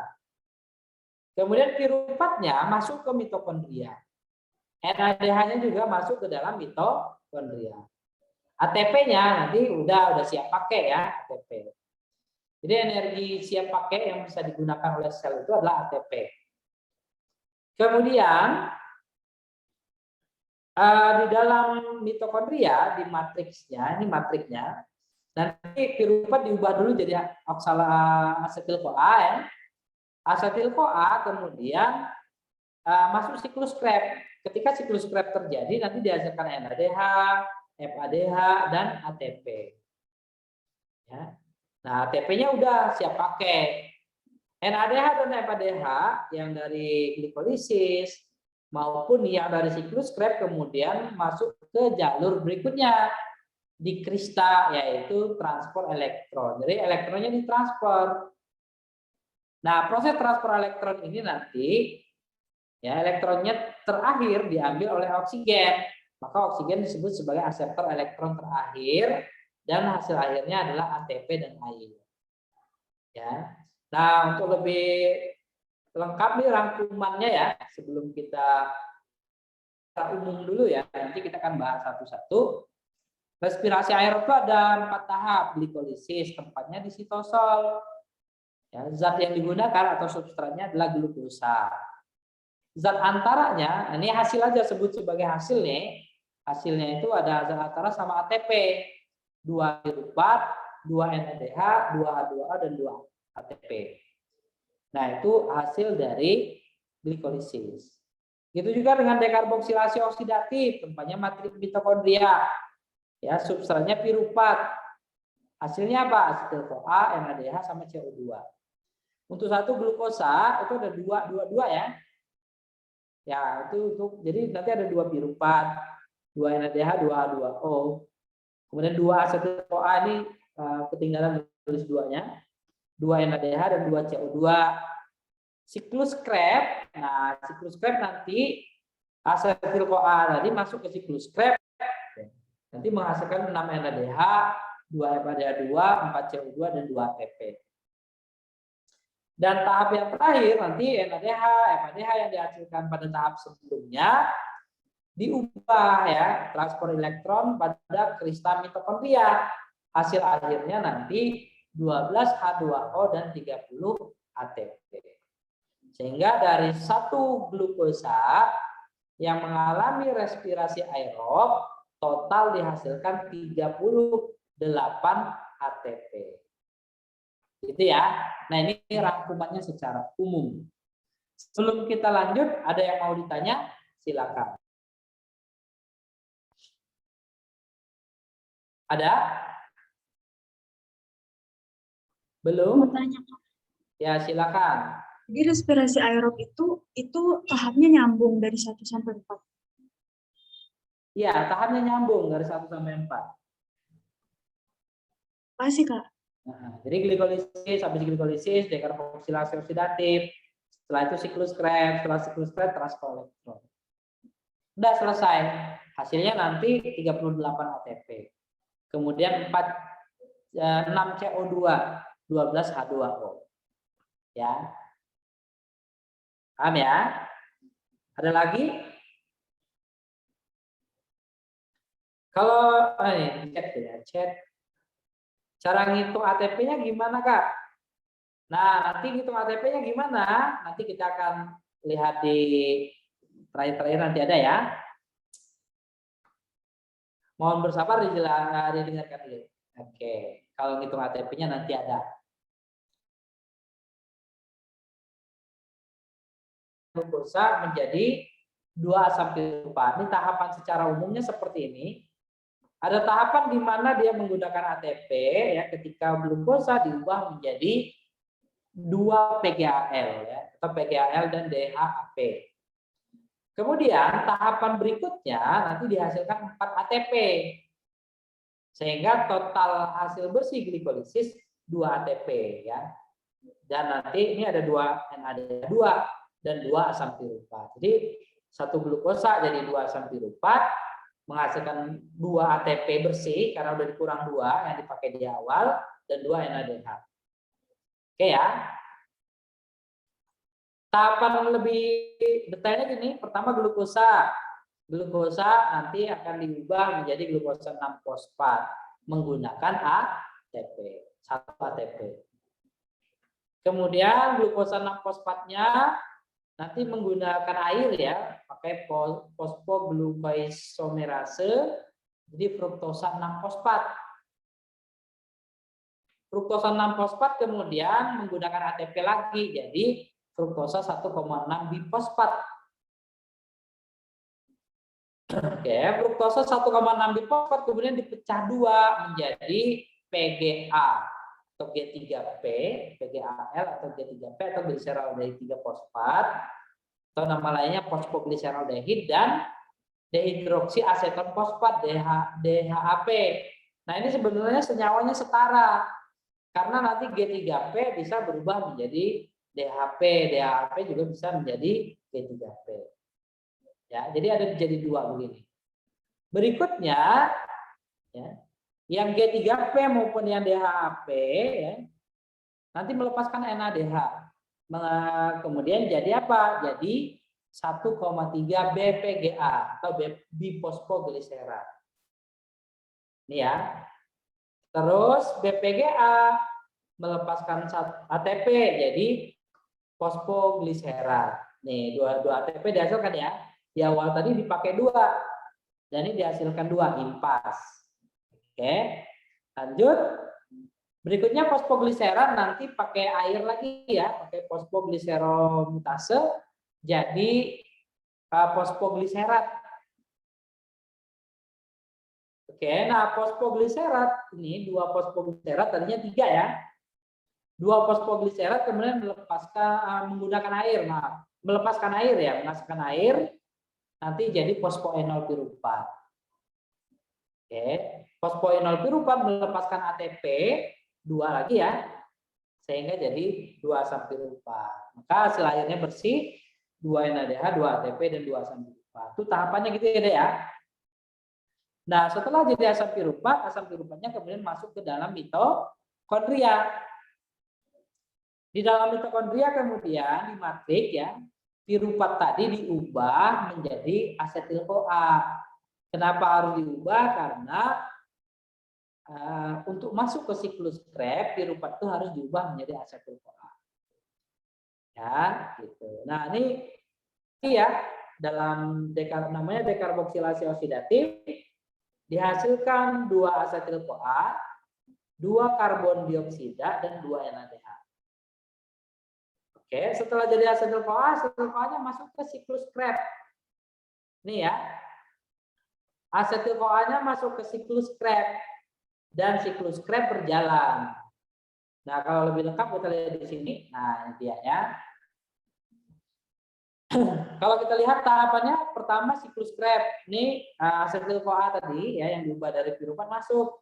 Kemudian piruvatnya masuk ke mitokondria. NADH-nya juga masuk ke dalam mitokondria. ATP-nya nanti udah siap pakai ya, ATP. Jadi energi siap pakai yang bisa digunakan oleh sel itu adalah ATP. Kemudian di dalam mitokondria di matriksnya, ini matriknya, nanti piruvat diubah dulu jadi asetil CoA ya. Asetil CoA kemudian masuk siklus Krebs. Ketika siklus Krebs terjadi nanti dihasilkan NADH, FADH dan ATP. Ya. Nah, ATP-nya udah siap pakai. NADH dan FADH yang dari glikolisis maupun yang dari siklus Krebs kemudian masuk ke jalur berikutnya di krista, yaitu transport elektron. Jadi elektronnya ditransfer. Nah, proses transfer elektron ini nanti ya elektronnya terakhir diambil oleh oksigen. Maka oksigen disebut sebagai aseptor elektron terakhir dan hasil akhirnya adalah ATP dan air. Ya. Nah, untuk lebih lengkap nih rangkumannya ya. Sebelum kita umum dulu ya, nanti kita akan bahas satu-satu. Respirasi aerob itu ada 4 tahap glikolisis, tempatnya di sitosol. Ya, zat yang digunakan atau substratnya adalah glukosa. Zat antaranya, ini hasil aja sebut sebagai hasil nih. Hasilnya itu ada zat antara sama ATP, 2 piruvat, 2 NADH, 2 H2O dan 2 ATP. Nah, itu hasil dari glikolisis. Gitu juga dengan dekarboksilasi oksidatif, tempatnya matrik mitokondria. Ya, substratnya piruvat. Hasilnya apa? Asetil CoA, NADH sama CO2. Untuk satu glukosa itu ada dua ya. Ya, itu untuk jadi nanti ada 2 piruvat, 2 NADH, 2 H2O. Kemudian 2 asetil CoA ini ketinggalan tulis 2-nya. 2 NADH dan 2 CO2. Siklus Krebs. Nah, siklus Krebs nanti asetil CoA tadi masuk ke siklus Krebs. Nanti menghasilkan 6 NADH, 2 FADH2, 4 CO2 dan 2 ATP. Dan tahap yang terakhir nanti NADH, FADH yang dihasilkan pada tahap sebelumnya diubah ya transport elektron pada kristal mitokondria. Hasil akhirnya nanti 12 H2O dan 30 ATP. Sehingga dari satu glukosa yang mengalami respirasi aerob total dihasilkan 38 ATP. Gitu ya. Nah, ini rangkumannya secara umum. Sebelum kita lanjut, ada yang mau ditanya? Silakan. Ada? Belum? Ya, silakan. Jadi respirasi aerob itu tahapnya nyambung dari 1 sampai 4. Iya, tahapnya nyambung dari 1 sampai 4. Pasti, Kak. Nah, jadi glikolisis, habis glikolisis, dekarboksilasi oksidatif. Setelah itu siklus Krebs, setelah siklus Krebs transport elektron. Udah selesai. Hasilnya nanti 38 ATP. Kemudian 6 CO2, 12 H2O. Ya. Paham ya? Ada lagi? Kalau ini chat ya, chat. Cara ngitung ATP-nya gimana, Kak? Nah, nanti ngitung ATP-nya gimana? Nanti kita akan lihat di terakhir-terakhir nanti ada ya. Mohon bersabar didengarkan dulu. Oke, kalau ngitung ATP-nya nanti ada. Glukosa menjadi 2 asam piruvat. Ini tahapan secara umumnya seperti ini. Ada tahapan di mana dia menggunakan ATP ya ketika glukosa diubah menjadi 2 PGAL ya atau PGAL dan DHAP. Kemudian tahapan berikutnya nanti dihasilkan 4 ATP. Sehingga total hasil bersih glikolisis 2 ATP ya. Dan nanti ini ada 2 NADH2 dan 2 asam piruvat. Jadi satu glukosa jadi 2 asam piruvat menghasilkan 2 ATP bersih karena udah dikurang 2 yang dipakai di awal dan 2 NADH. Oke ya. Tahapan lebih detailnya gini, pertama glukosa. Glukosa nanti akan diubah menjadi glukosa 6 fosfat menggunakan ATP, 1 ATP. Kemudian glukosa 6 fosfatnya nanti menggunakan air ya, pakai fosfoglukoisomerase, jadi fruktosa 6 fosfat. Fruktosa 6 fosfat kemudian menggunakan ATP lagi, jadi fruktosa 1,6 bifosfat. Oke, fruktosa 1,6 bifosfat kemudian dipecah 2 menjadi PGA atau G3P, PGAL atau G3P atau gliseraldehid 3 fosfat atau nama lainnya fosfoglyceraldehid dan dehidroksiaseton fosfat DHAP. Nah, ini sebenarnya senyawanya setara karena nanti G3P bisa berubah menjadi DHP, DHAP juga bisa menjadi G3P. Ya, jadi ada jadi 2 begini. Berikutnya ya, yang G3P maupun yang DHAP ya, nanti melepaskan NADH. kemudian jadi apa? Jadi 1,3 BPGA atau bifosfogliserat. Ini ya. Terus BPGA melepaskan ATP jadi fosfogliserat. Nih, dua ATP dihasilkan ya. Di awal tadi dipakai 2 dan ini dihasilkan 2 impas. Oke. Lanjut. Berikutnya fosfogliserat nanti pakai air lagi ya, pakai fosfogliseromutase jadi fosfogliserat. Oke, nah fosfogliserat ini 2 fosfogliserat tadinya 3 ya. 2 fosfogliserat kemudian melepaskan menggunakan air, melepaskan air ya, menghasilkan air nanti jadi fosfoenol piruvat. Oke, fosfoenol piruvat melepaskan ATP 2 lagi ya, sehingga jadi 2 asam piruvat. Maka hasil airnya bersih, 2 NADH, 2 ATP dan 2 asam piruvat. Itu tahapannya gitu ya. Nah, setelah jadi asam piruvatnya kemudian masuk ke dalam mitokondria. Di dalam mitokondria kemudian di matrik ya, piruvat tadi diubah menjadi asetil-CoA. Kenapa harus diubah? Karena untuk masuk ke siklus Krebs, piruvat itu harus diubah menjadi asetil-CoA. Ya, gitu. Nah, ini ya dalam namanya dekarboksilasi oksidatif dihasilkan 2 asetil-CoA, 2 karbon dioksida dan 2 NADH. Oke, setelah jadi asetil-CoA-nya masuk ke siklus Krebs. Ini ya. Asetil-CoA-nya masuk ke siklus Krebs dan siklus Krebs berjalan. Nah, kalau lebih lengkap kita lihat di sini. Nah, ini dia ya. Kalau kita lihat tahapannya, pertama siklus Krebs. Ini asetil-CoA tadi ya yang diubah dari piruvat masuk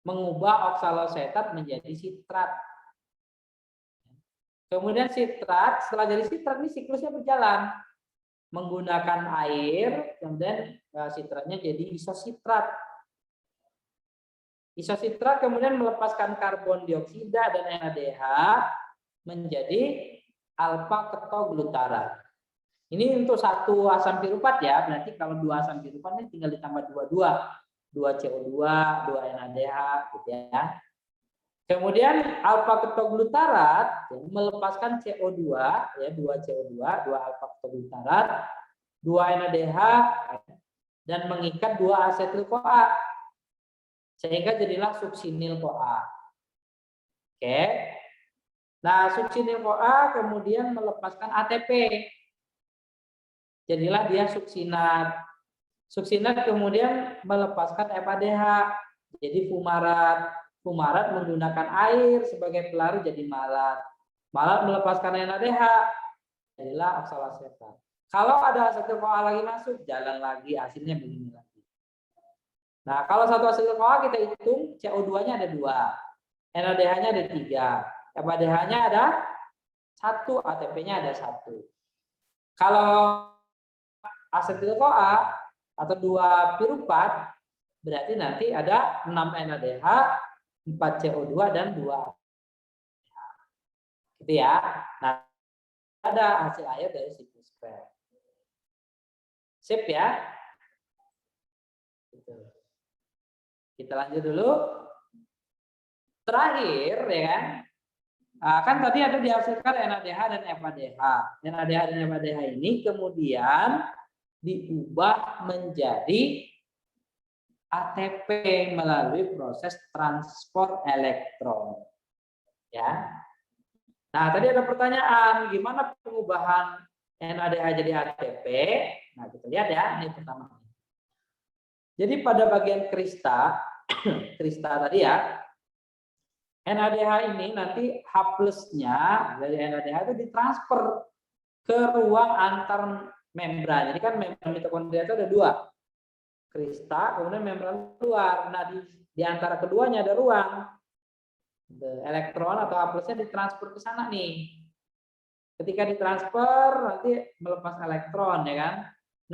mengubah oksalosetat menjadi sitrat. Kemudian sitrat, setelah jadi sitrat ini siklusnya berjalan menggunakan air, kemudian sitratnya jadi isositrat. Isositrat kemudian melepaskan karbon dioksida dan NADH menjadi alfa ketoglutarat. Ini untuk 1 asam piruvat ya, berarti kalau 2 asam piruvat ini tinggal ditambah 2 CO2, 2 NADH gitu ya. Kemudian alfa ketoglutarat melepaskan CO2 ya, 2 CO2, 2 alfa ketoglutarat, 2 NADH dan mengikat 2 asetil-CoA. Sehingga jadilah suksinil-CoA. Oke. Nah, suksinil-CoA kemudian melepaskan ATP. Jadilah dia suksinat. Suksinat kemudian melepaskan FADH. Jadi fumarat. Fumarat menggunakan air sebagai pelarut jadi malat. Malat melepaskan NADH. Jadilah oksalosetat. Kalau ada asetil-CoA lagi masuk, jalan lagi hasilnya begini lagi. Nah, kalau 1 asetil-CoA kita hitung CO2-nya ada 2. NADH-nya ada 3. FADH-nya ada 1, ATP-nya ada 1. Kalau asetil-CoA atau 2 piruvat berarti nanti ada 6 NADH, 4 CO2 dan 2 gitu ya. Nah, ada hasil air dari siklus Krebs. Sip ya. Gitu. Kita lanjut dulu. Terakhir ya kan. Kan tadi ada dihasilkan NADH dan FADH. NADH dan FADH ini kemudian diubah menjadi ATP melalui proses transport elektron. Ya. Nah, tadi ada pertanyaan, gimana pengubahan NADH jadi ATP? Nah, kita lihat ya, ini pertama. Jadi pada bagian krista, krista tadi ya, NADH ini nanti H plus-nya dari NADH itu ditransfer ke ruang antar membran. Jadi kan membran mitokondria itu ada 2. Krista, kemudian membran luar. Nah, di antara keduanya ada ruang. Elektron atau H plusnya ditransfer ke sana nih. Ketika ditransfer nanti melepas elektron ya kan.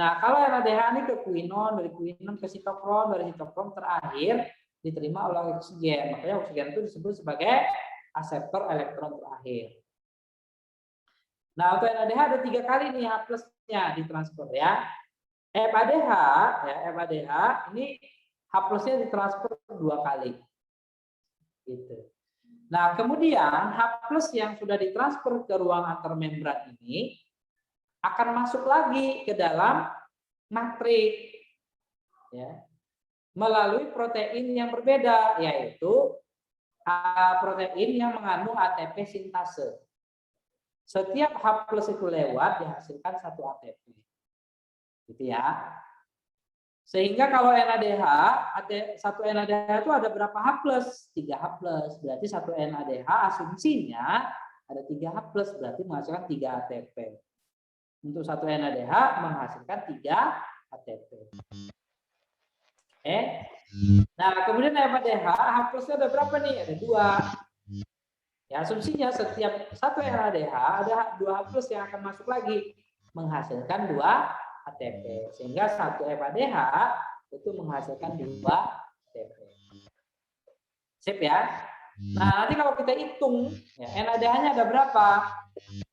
Nah, kalau NADH ini ke quinon, dari quinon ke sitokrom, dari sitokrom terakhir diterima oleh oksigen. Makanya oksigen itu disebut sebagai aseptor elektron terakhir. Nah, untuk NADH ada 3 kali nih H plusnya ditransfer ya. FADH ya, FADH ini H plusnya ditransfer 2 kali. Gitu. Nah, kemudian H plus yang sudah ditransfer ke ruang antar membran ini akan masuk lagi ke dalam matriks ya, melalui protein yang berbeda, yaitu protein yang mengandung ATP sintase. Setiap H plus itu lewat dihasilkan 1 ATP. Gitu ya. Sehingga kalau NADH, satu NADH itu ada berapa H plus? 3 H plus. Berarti satu NADH asumsinya ada 3 H plus, berarti menghasilkan 3 ATP. Untuk satu NADH menghasilkan 3 ATP. Nah, kemudian FADH, H plusnya ada berapa nih? Ada 2. Ya, asumsinya setiap satu NADH ada 2 H plus yang akan masuk lagi, menghasilkan 2 ATP. Sehingga satu FADH itu menghasilkan 2 ATP. Sip ya. Nah, nanti kalau kita hitung, ya, NADH-nya ada berapa?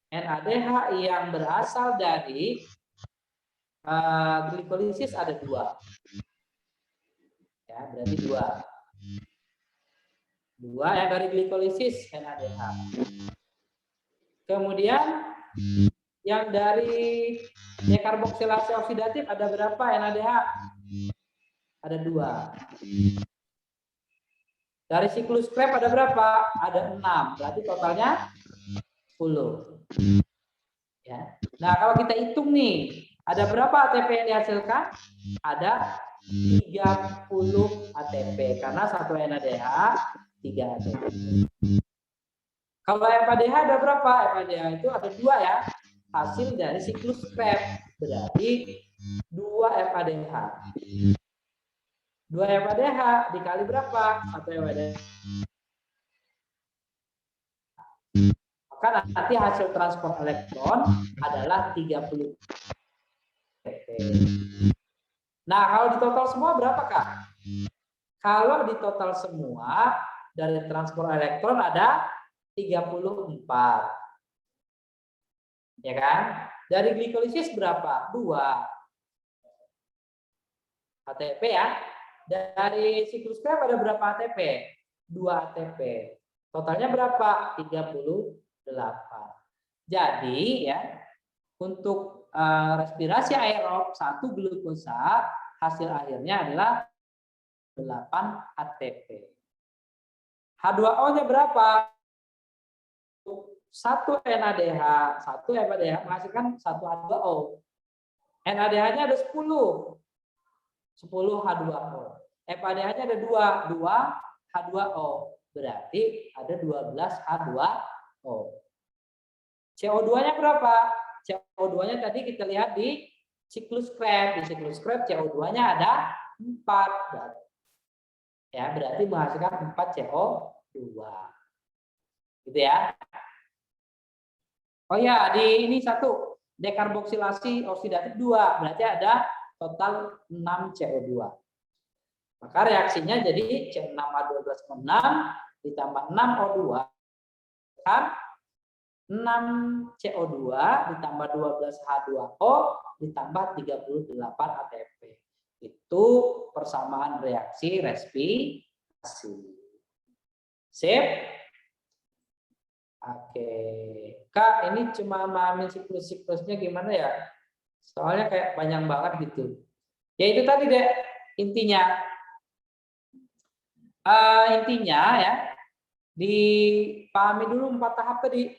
NADH yang berasal dari glikolisis ada 2. Ya, berarti 2 yang dari glikolisis NADH. Kemudian yang dari dekarboksilasi oksidatif ada berapa NADH? Ada 2. Dari siklus Krebs ada berapa? Ada 6. Berarti totalnya 10. Ya. Nah, kalau kita hitung nih, ada berapa ATP yang dihasilkan? Ada 30 ATP karena satu NADH 3 ATP. Kalau FADH ada berapa? FADH itu ada 2 ya. Hasil dari siklus Krebs berarti 2 FADH. 2 FADH dikali berapa? 1 FADH. Maka nanti hasil transfer elektron adalah 30. Nah, kalau di total semua berapa, Kak? Kalau di total semua dari transfer elektron ada 34. Ya kan? Dari glikolisis berapa? 2 ATP ya. Dari siklus Krebs ada berapa ATP? 2 ATP. Totalnya berapa? 38. Jadi ya, untuk respirasi aerob 1 glukosa hasil akhirnya adalah 8 ATP. H2O-nya berapa? 1 NADH, 1 FADH menghasilkan 1 H2O. NADH-nya ada 10 H2O. FADH-nya ada 2 H2O. Berarti ada 12 H2O. CO2-nya berapa? CO2-nya tadi kita lihat di siklus Krebs. Di siklus Krebs CO2-nya ada 4. Ya, berarti menghasilkan 4 CO2. Gitu ya. Oh ya, di ini 1 dekarboksilasi oksidatif 2, berarti ada total 6 CO2. Maka reaksinya jadi C6H12O6 ditambah 6O2 kan 6 CO2 ditambah 12 H2O ditambah 38 ATP. Itu persamaan reaksi respirasi. Sip? Oke. Kak, ini cuma memahami siklus-siklusnya gimana ya? Soalnya kayak panjang banget gitu. Ya itu tadi deh intinya. Intinya ya, dipahami dulu 4 tahap tadi.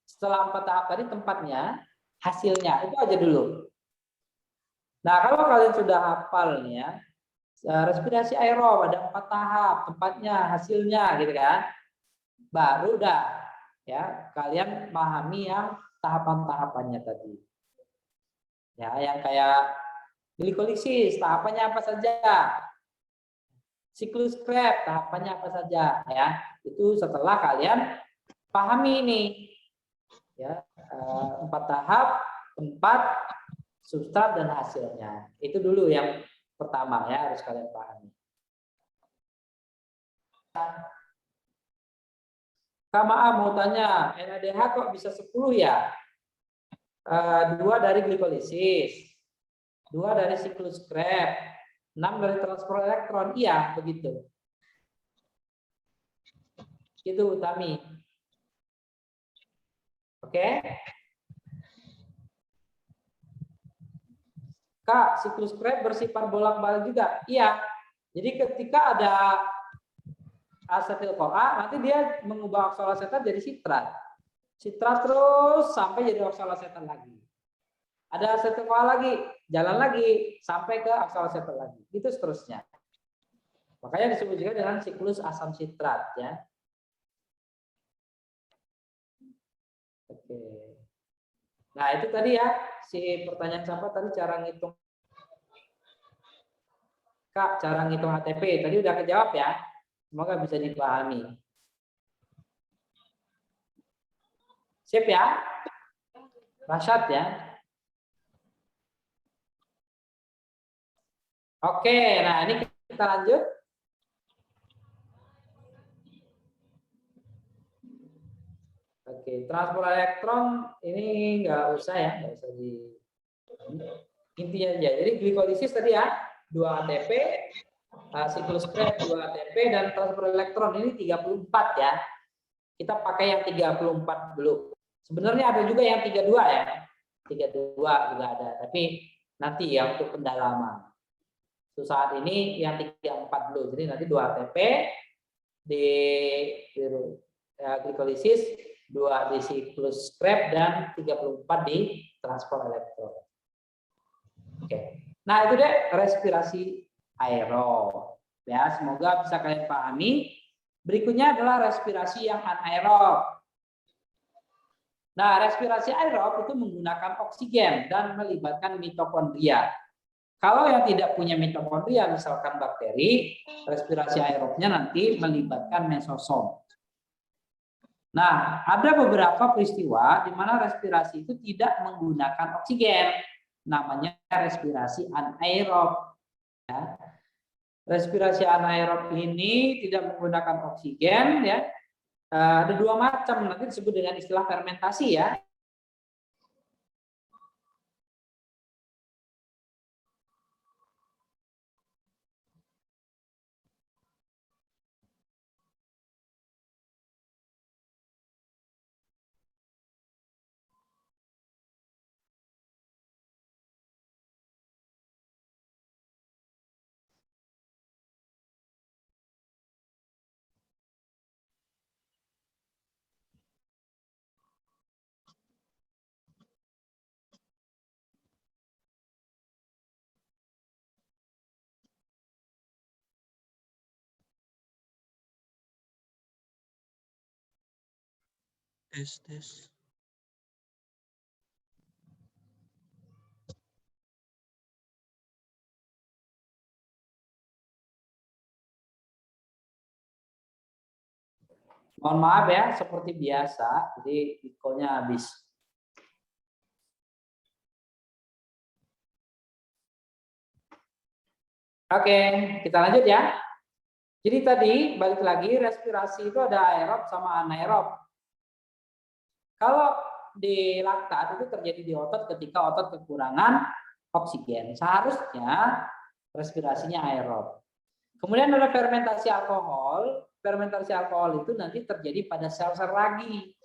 Setelah 4 tahap tadi tempatnya, hasilnya itu aja dulu. Nah, kalau kalian sudah hafal nih ya, respirasi aerob ada 4 tahap, tempatnya, hasilnya gitu kan. Baru dah ya kalian pahami yang tahapan-tahapannya tadi. Ya, yang kayak glikolisis, tahapannya apa saja? Siklus Krebs, tahapannya apa saja ya? Itu setelah kalian pahami ini. Ya, 4 tahap, tempat, substrat dan hasilnya. Itu dulu yang pertama ya harus kalian pahami. Kak, maaf mau tanya, NADH kok bisa 10 ya? 2 dari glikolisis, 2 dari siklus Krebs, 6 dari transfer elektron. Iya, begitu. Itu Utami. Oke. Kak, siklus Krebs bersifat bolak-balik juga. Iya. Jadi ketika ada asetil-CoA, nanti dia mengubah oksaloasetat jadi sitrat. Sitrat terus sampai jadi oksaloasetat lagi. Ada asetil-CoA lagi, jalan lagi sampai ke oksaloasetat lagi. Itu seterusnya. Makanya disebut juga dengan siklus asam sitrat ya. Oke. Nah, itu tadi ya si pertanyaan siapa tadi cara ngitung. Kak, cara ngitung ATP tadi udah kejawab ya. Semoga bisa dipahami. Sip ya? Rasyad ya? Oke, nah ini kita lanjut. Oke, transport elektron ini nggak usah ya, nggak usah di intinya aja. Jadi glikolisis tadi ya, 2 ATP, siklus Krebs 2 ATP dan transport elektron ini 34 ya. Kita pakai yang 34 dulu. Sebenarnya ada juga yang 32 ya. 32 juga ada, tapi nanti ya untuk pendalaman. Saat ini yang 34 dulu. Jadi nanti 2 ATP di glikolisis, 2 di siklus Krebs dan 34 di transport elektron. Oke. Nah, itu deh respirasi aerob. Ya, semoga bisa kalian pahami. Berikutnya adalah respirasi yang anaerob. Nah, respirasi aerob itu menggunakan oksigen dan melibatkan mitokondria. Kalau yang tidak punya mitokondria, misalkan bakteri, respirasi aerobnya nanti melibatkan mesosom. Nah, ada beberapa peristiwa di mana respirasi itu tidak menggunakan oksigen. Namanya respirasi anaerob. Ya. Respirasi anaerob ini tidak menggunakan oksigen, ya. Ada 2 macam, nanti disebut dengan istilah fermentasi ya. Tes. Mohon maaf ya, seperti biasa, jadi infonya habis. Oke, kita lanjut ya. Jadi tadi balik lagi respirasi itu ada aerob sama anaerob. Kalau di laktat itu terjadi di otot ketika otot kekurangan oksigen. Seharusnya respirasinya aerob. Kemudian ada fermentasi alkohol. Fermentasi alkohol itu nanti terjadi pada sel-sel ragi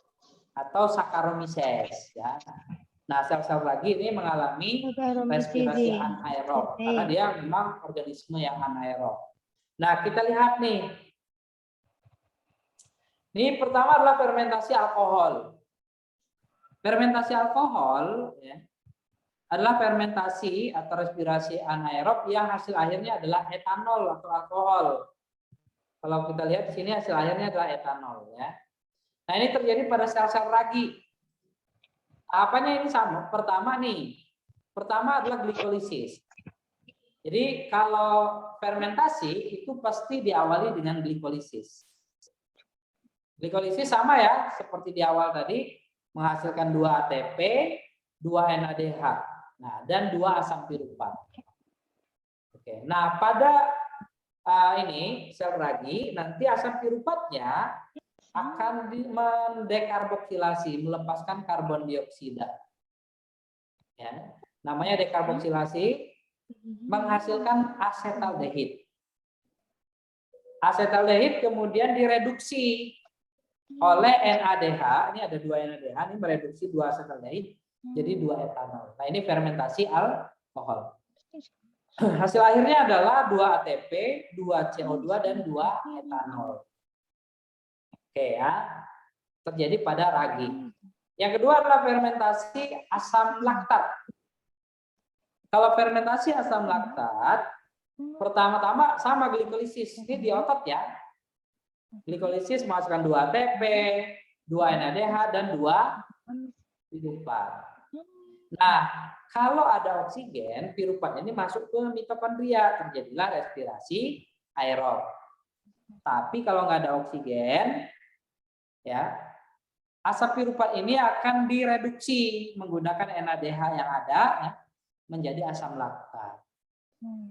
atau Saccharomyces ya. Nah, sel-sel ragi ini mengalami respirasi anaerob karena dia memang organisme yang anaerob. Nah, kita lihat nih. Ini pertama adalah fermentasi alkohol. Fermentasi alkohol ya, adalah fermentasi atau respirasi anaerob yang hasil akhirnya adalah etanol atau alkohol. Kalau kita lihat di sini hasil akhirnya adalah etanol ya. Nah, ini terjadi pada sel-sel ragi. Apanya ini sama? Pertama adalah glikolisis. Jadi kalau fermentasi itu pasti diawali dengan glikolisis. Glikolisis sama ya, seperti di awal tadi, menghasilkan 2 ATP, 2 NADH, nah dan 2 asam piruvat. Oke, nah pada ini sel ragi nanti asam piruvatnya akan mendekarboksilasi, melepaskan karbon dioksida. Ya, namanya dekarboksilasi, menghasilkan asetaldehid. Asetaldehid kemudian direduksi oleh NADH, ini ada 2 NADH, ini mereduksi 2 asetaldehid jadi 2 etanol. Nah, ini fermentasi alkohol. Hasil akhirnya adalah 2 ATP, 2 CO2 dan 2 etanol. Oke ya, terjadi pada ragi. Yang kedua adalah fermentasi asam laktat. Kalau fermentasi asam laktat, pertama-tama sama glikolisis, ini di otot ya. Glikolisis menghasilkan 2 ATP, 2 NADH dan 2 piruvat. Nah, kalau ada oksigen, piruvat ini masuk ke mitokondria, terjadilah respirasi aerob. Tapi kalau nggak ada oksigen, ya, asam piruvat ini akan direduksi menggunakan NADH yang ada ya, menjadi asam laktat.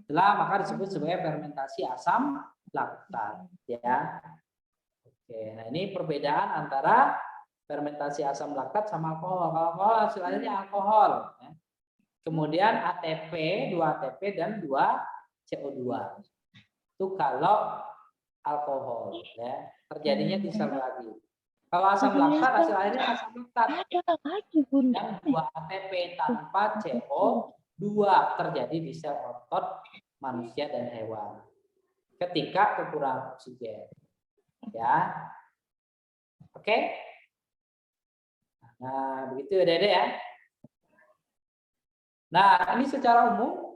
Setelah maka disebut sebagai fermentasi asam laktat. Ya. Oke, nah ini perbedaan antara fermentasi asam laktat sama alkohol. Kalau alkohol hasil akhirnya alkohol. Ya. Kemudian ATP, 2 ATP dan 2 CO2. Itu kalau alkohol. Ya. Terjadinya di sel ragi. Kalau asam laktat hasil akhirnya asam laktat. Dan 2 ATP tanpa CO2 terjadi di sel otot manusia dan hewan. Ketika kekurangan oksigen. Ya. Oke. Nah, begitu ya Dede ya. Nah, ini secara umum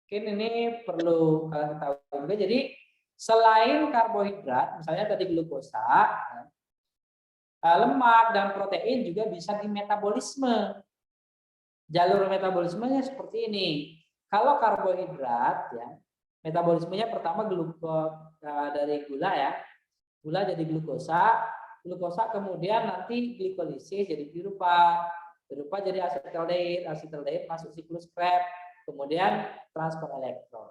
mungkin ini perlu kalian ketahui juga. Jadi selain karbohidrat, misalnya tadi glukosa, lemak dan protein juga bisa dimetabolisme. Jalur metabolismenya seperti ini. Kalau karbohidrat ya, metabolismenya pertama dari gula ya. Gula jadi glukosa, glukosa kemudian nanti glikolisis jadi piruvat, piruvat jadi asetaldehid, asetaldehid masuk siklus Krebs, kemudian transfer elektron.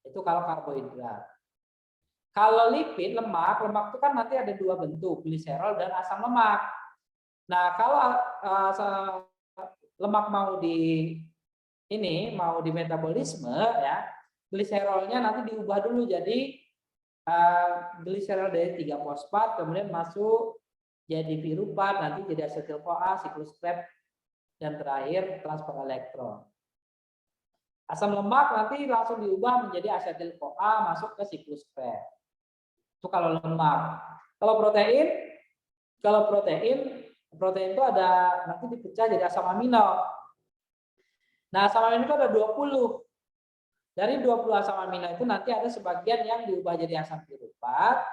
Itu kalau karbohidrat. Kalau lipid, lemak itu kan nanti ada 2 bentuk, gliserol dan asam lemak. Nah, kalau lemak mau di metabolisme ya, gliserolnya nanti diubah dulu jadi gliserol dari 3 fosfat, kemudian masuk jadi piruvat, nanti jadi asetil-CoA, siklus Krebs, dan terakhir transfer elektron. Asam lemak nanti langsung diubah menjadi asetil-CoA, masuk ke siklus Krebs. Itu kalau lemak. Kalau protein itu ada nanti dipecah jadi asam amino. Nah, asam amino itu ada 20. Dari 20 asam amino itu nanti ada sebagian yang diubah jadi asam piruvat,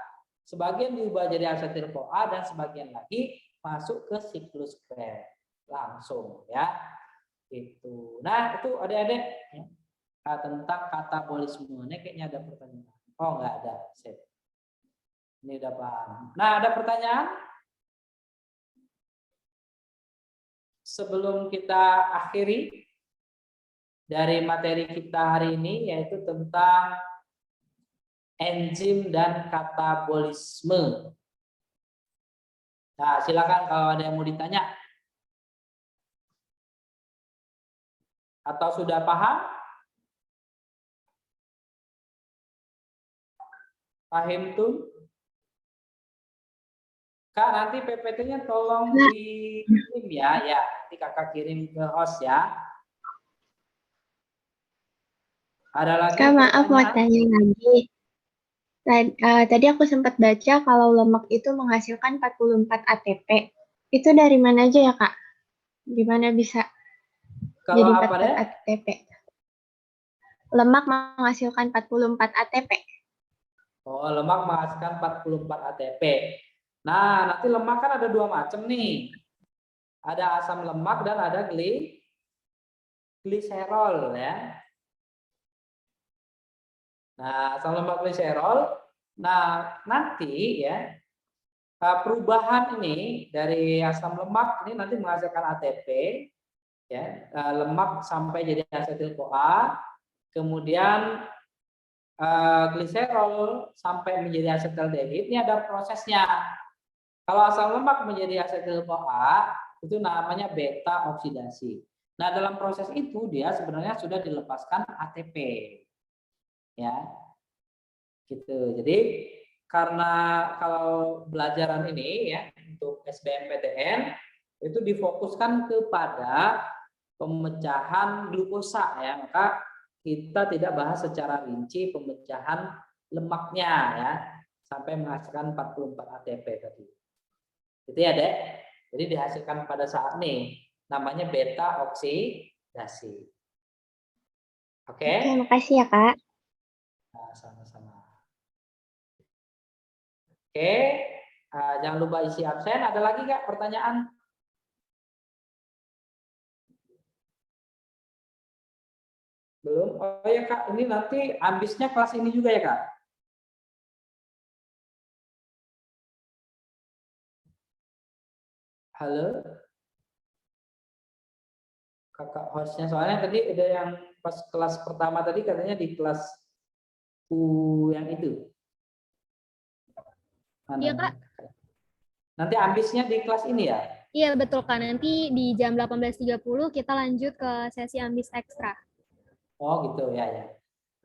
sebagian diubah jadi asetil-CoA, dan sebagian lagi masuk ke siklus Krebs langsung ya. Itu. Nah, itu adik-adik ya, tentang katabolisme. Ini kayaknya ada pertanyaan. Oh, enggak ada. Sip. Ini udah paham. Nah, ada pertanyaan? Sebelum kita akhiri dari materi kita hari ini, yaitu tentang enzim dan katabolisme. Nah, silakan kalau ada yang mau ditanya. Atau sudah paham? Paham tuh? Kak, nanti PPT-nya tolong dikirim ya. Ya, nanti kakak kirim ke host ya. Ada lagi? Kak, maaf mau tanya lagi. Tadi aku sempat baca kalau lemak itu menghasilkan 44 ATP. Itu dari mana aja ya, Kak? Gimana bisa Kalau jadi apa 44 deh? ATP? Lemak menghasilkan 44 ATP. Oh, lemak menghasilkan 44 ATP. Nah, nanti lemak kan ada 2 macam nih. Ada asam lemak dan ada gliserol ya. Nah, asam lemak gliserol. Nah, nanti ya perubahan ini dari asam lemak ini nanti menghasilkan ATP ya, lemak sampai jadi asetil-CoA, kemudian gliserol sampai menjadi asetaldehid. Ini ada prosesnya. Kalau asam lemak menjadi asetil CoA, itu namanya beta oksidasi. Nah, dalam proses itu dia sebenarnya sudah dilepaskan ATP. Ya. Gitu. Jadi karena kalau pelajaran ini ya untuk SBMPTN itu difokuskan kepada pemecahan glukosa ya, maka kita tidak bahas secara rinci pemecahan lemaknya ya sampai menghasilkan 44 ATP tadi. Itu ya, Dek. Jadi dihasilkan pada saat ini namanya beta oksidasi. Oke? Oke, makasih ya, Kak. Nah, sama-sama. Oke, jangan lupa isi absen. Ada lagi nggak pertanyaan? Belum? Oh ya Kak, ini nanti ambisnya kelas ini juga ya Kak? Halo? Kakak hostnya, soalnya tadi ada yang pas kelas pertama tadi katanya di kelas U yang itu. Mana? Iya, Kak. Nanti ambisnya di kelas ini ya? Iya, betul, Kak. Nanti di jam 18.30 kita lanjut ke sesi ambis ekstra. Oh gitu ya ya.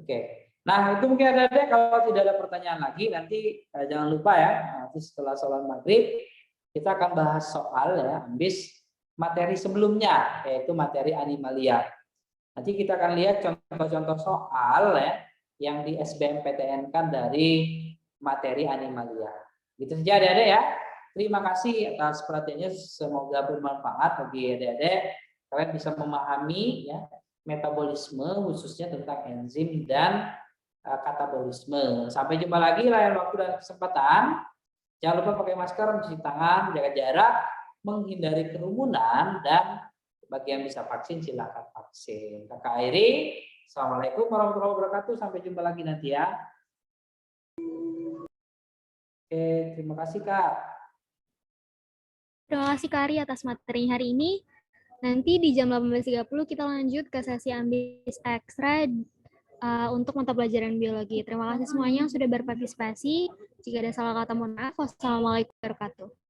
Oke. Nah itu mungkin ada kalau tidak ada pertanyaan lagi nanti jangan lupa ya nanti setelah sholat maghrib kita akan bahas soal ya ambis materi sebelumnya yaitu materi animalia. Nanti kita akan lihat contoh-contoh soal ya yang di SBMPTN kan dari materi animalia. Gitu saja adik-adik ya. Terima kasih atas perhatiannya, semoga bermanfaat bagi adik-adik. Kalian bisa memahami ya metabolisme khususnya tentang enzim dan katabolisme. Sampai jumpa lagi lain waktu dan kesempatan. Jangan lupa pakai masker, mencuci tangan, jaga jarak, menghindari kerumunan, dan bagi yang bisa vaksin silakan vaksin. Kakak Airi, Assalamualaikum warahmatullahi wabarakatuh. Sampai jumpa lagi nanti ya. Oke, terima kasih Kak. Terima kasih Kak Ari atas materi hari ini. Nanti di jam 18.30 kita lanjut ke sesi ambis ekstra untuk mata pelajaran biologi. Terima kasih semuanya yang sudah berpartisipasi. Jika ada salah kata mohon maaf. Wassalamualaikum warahmatullahi wabarakatuh.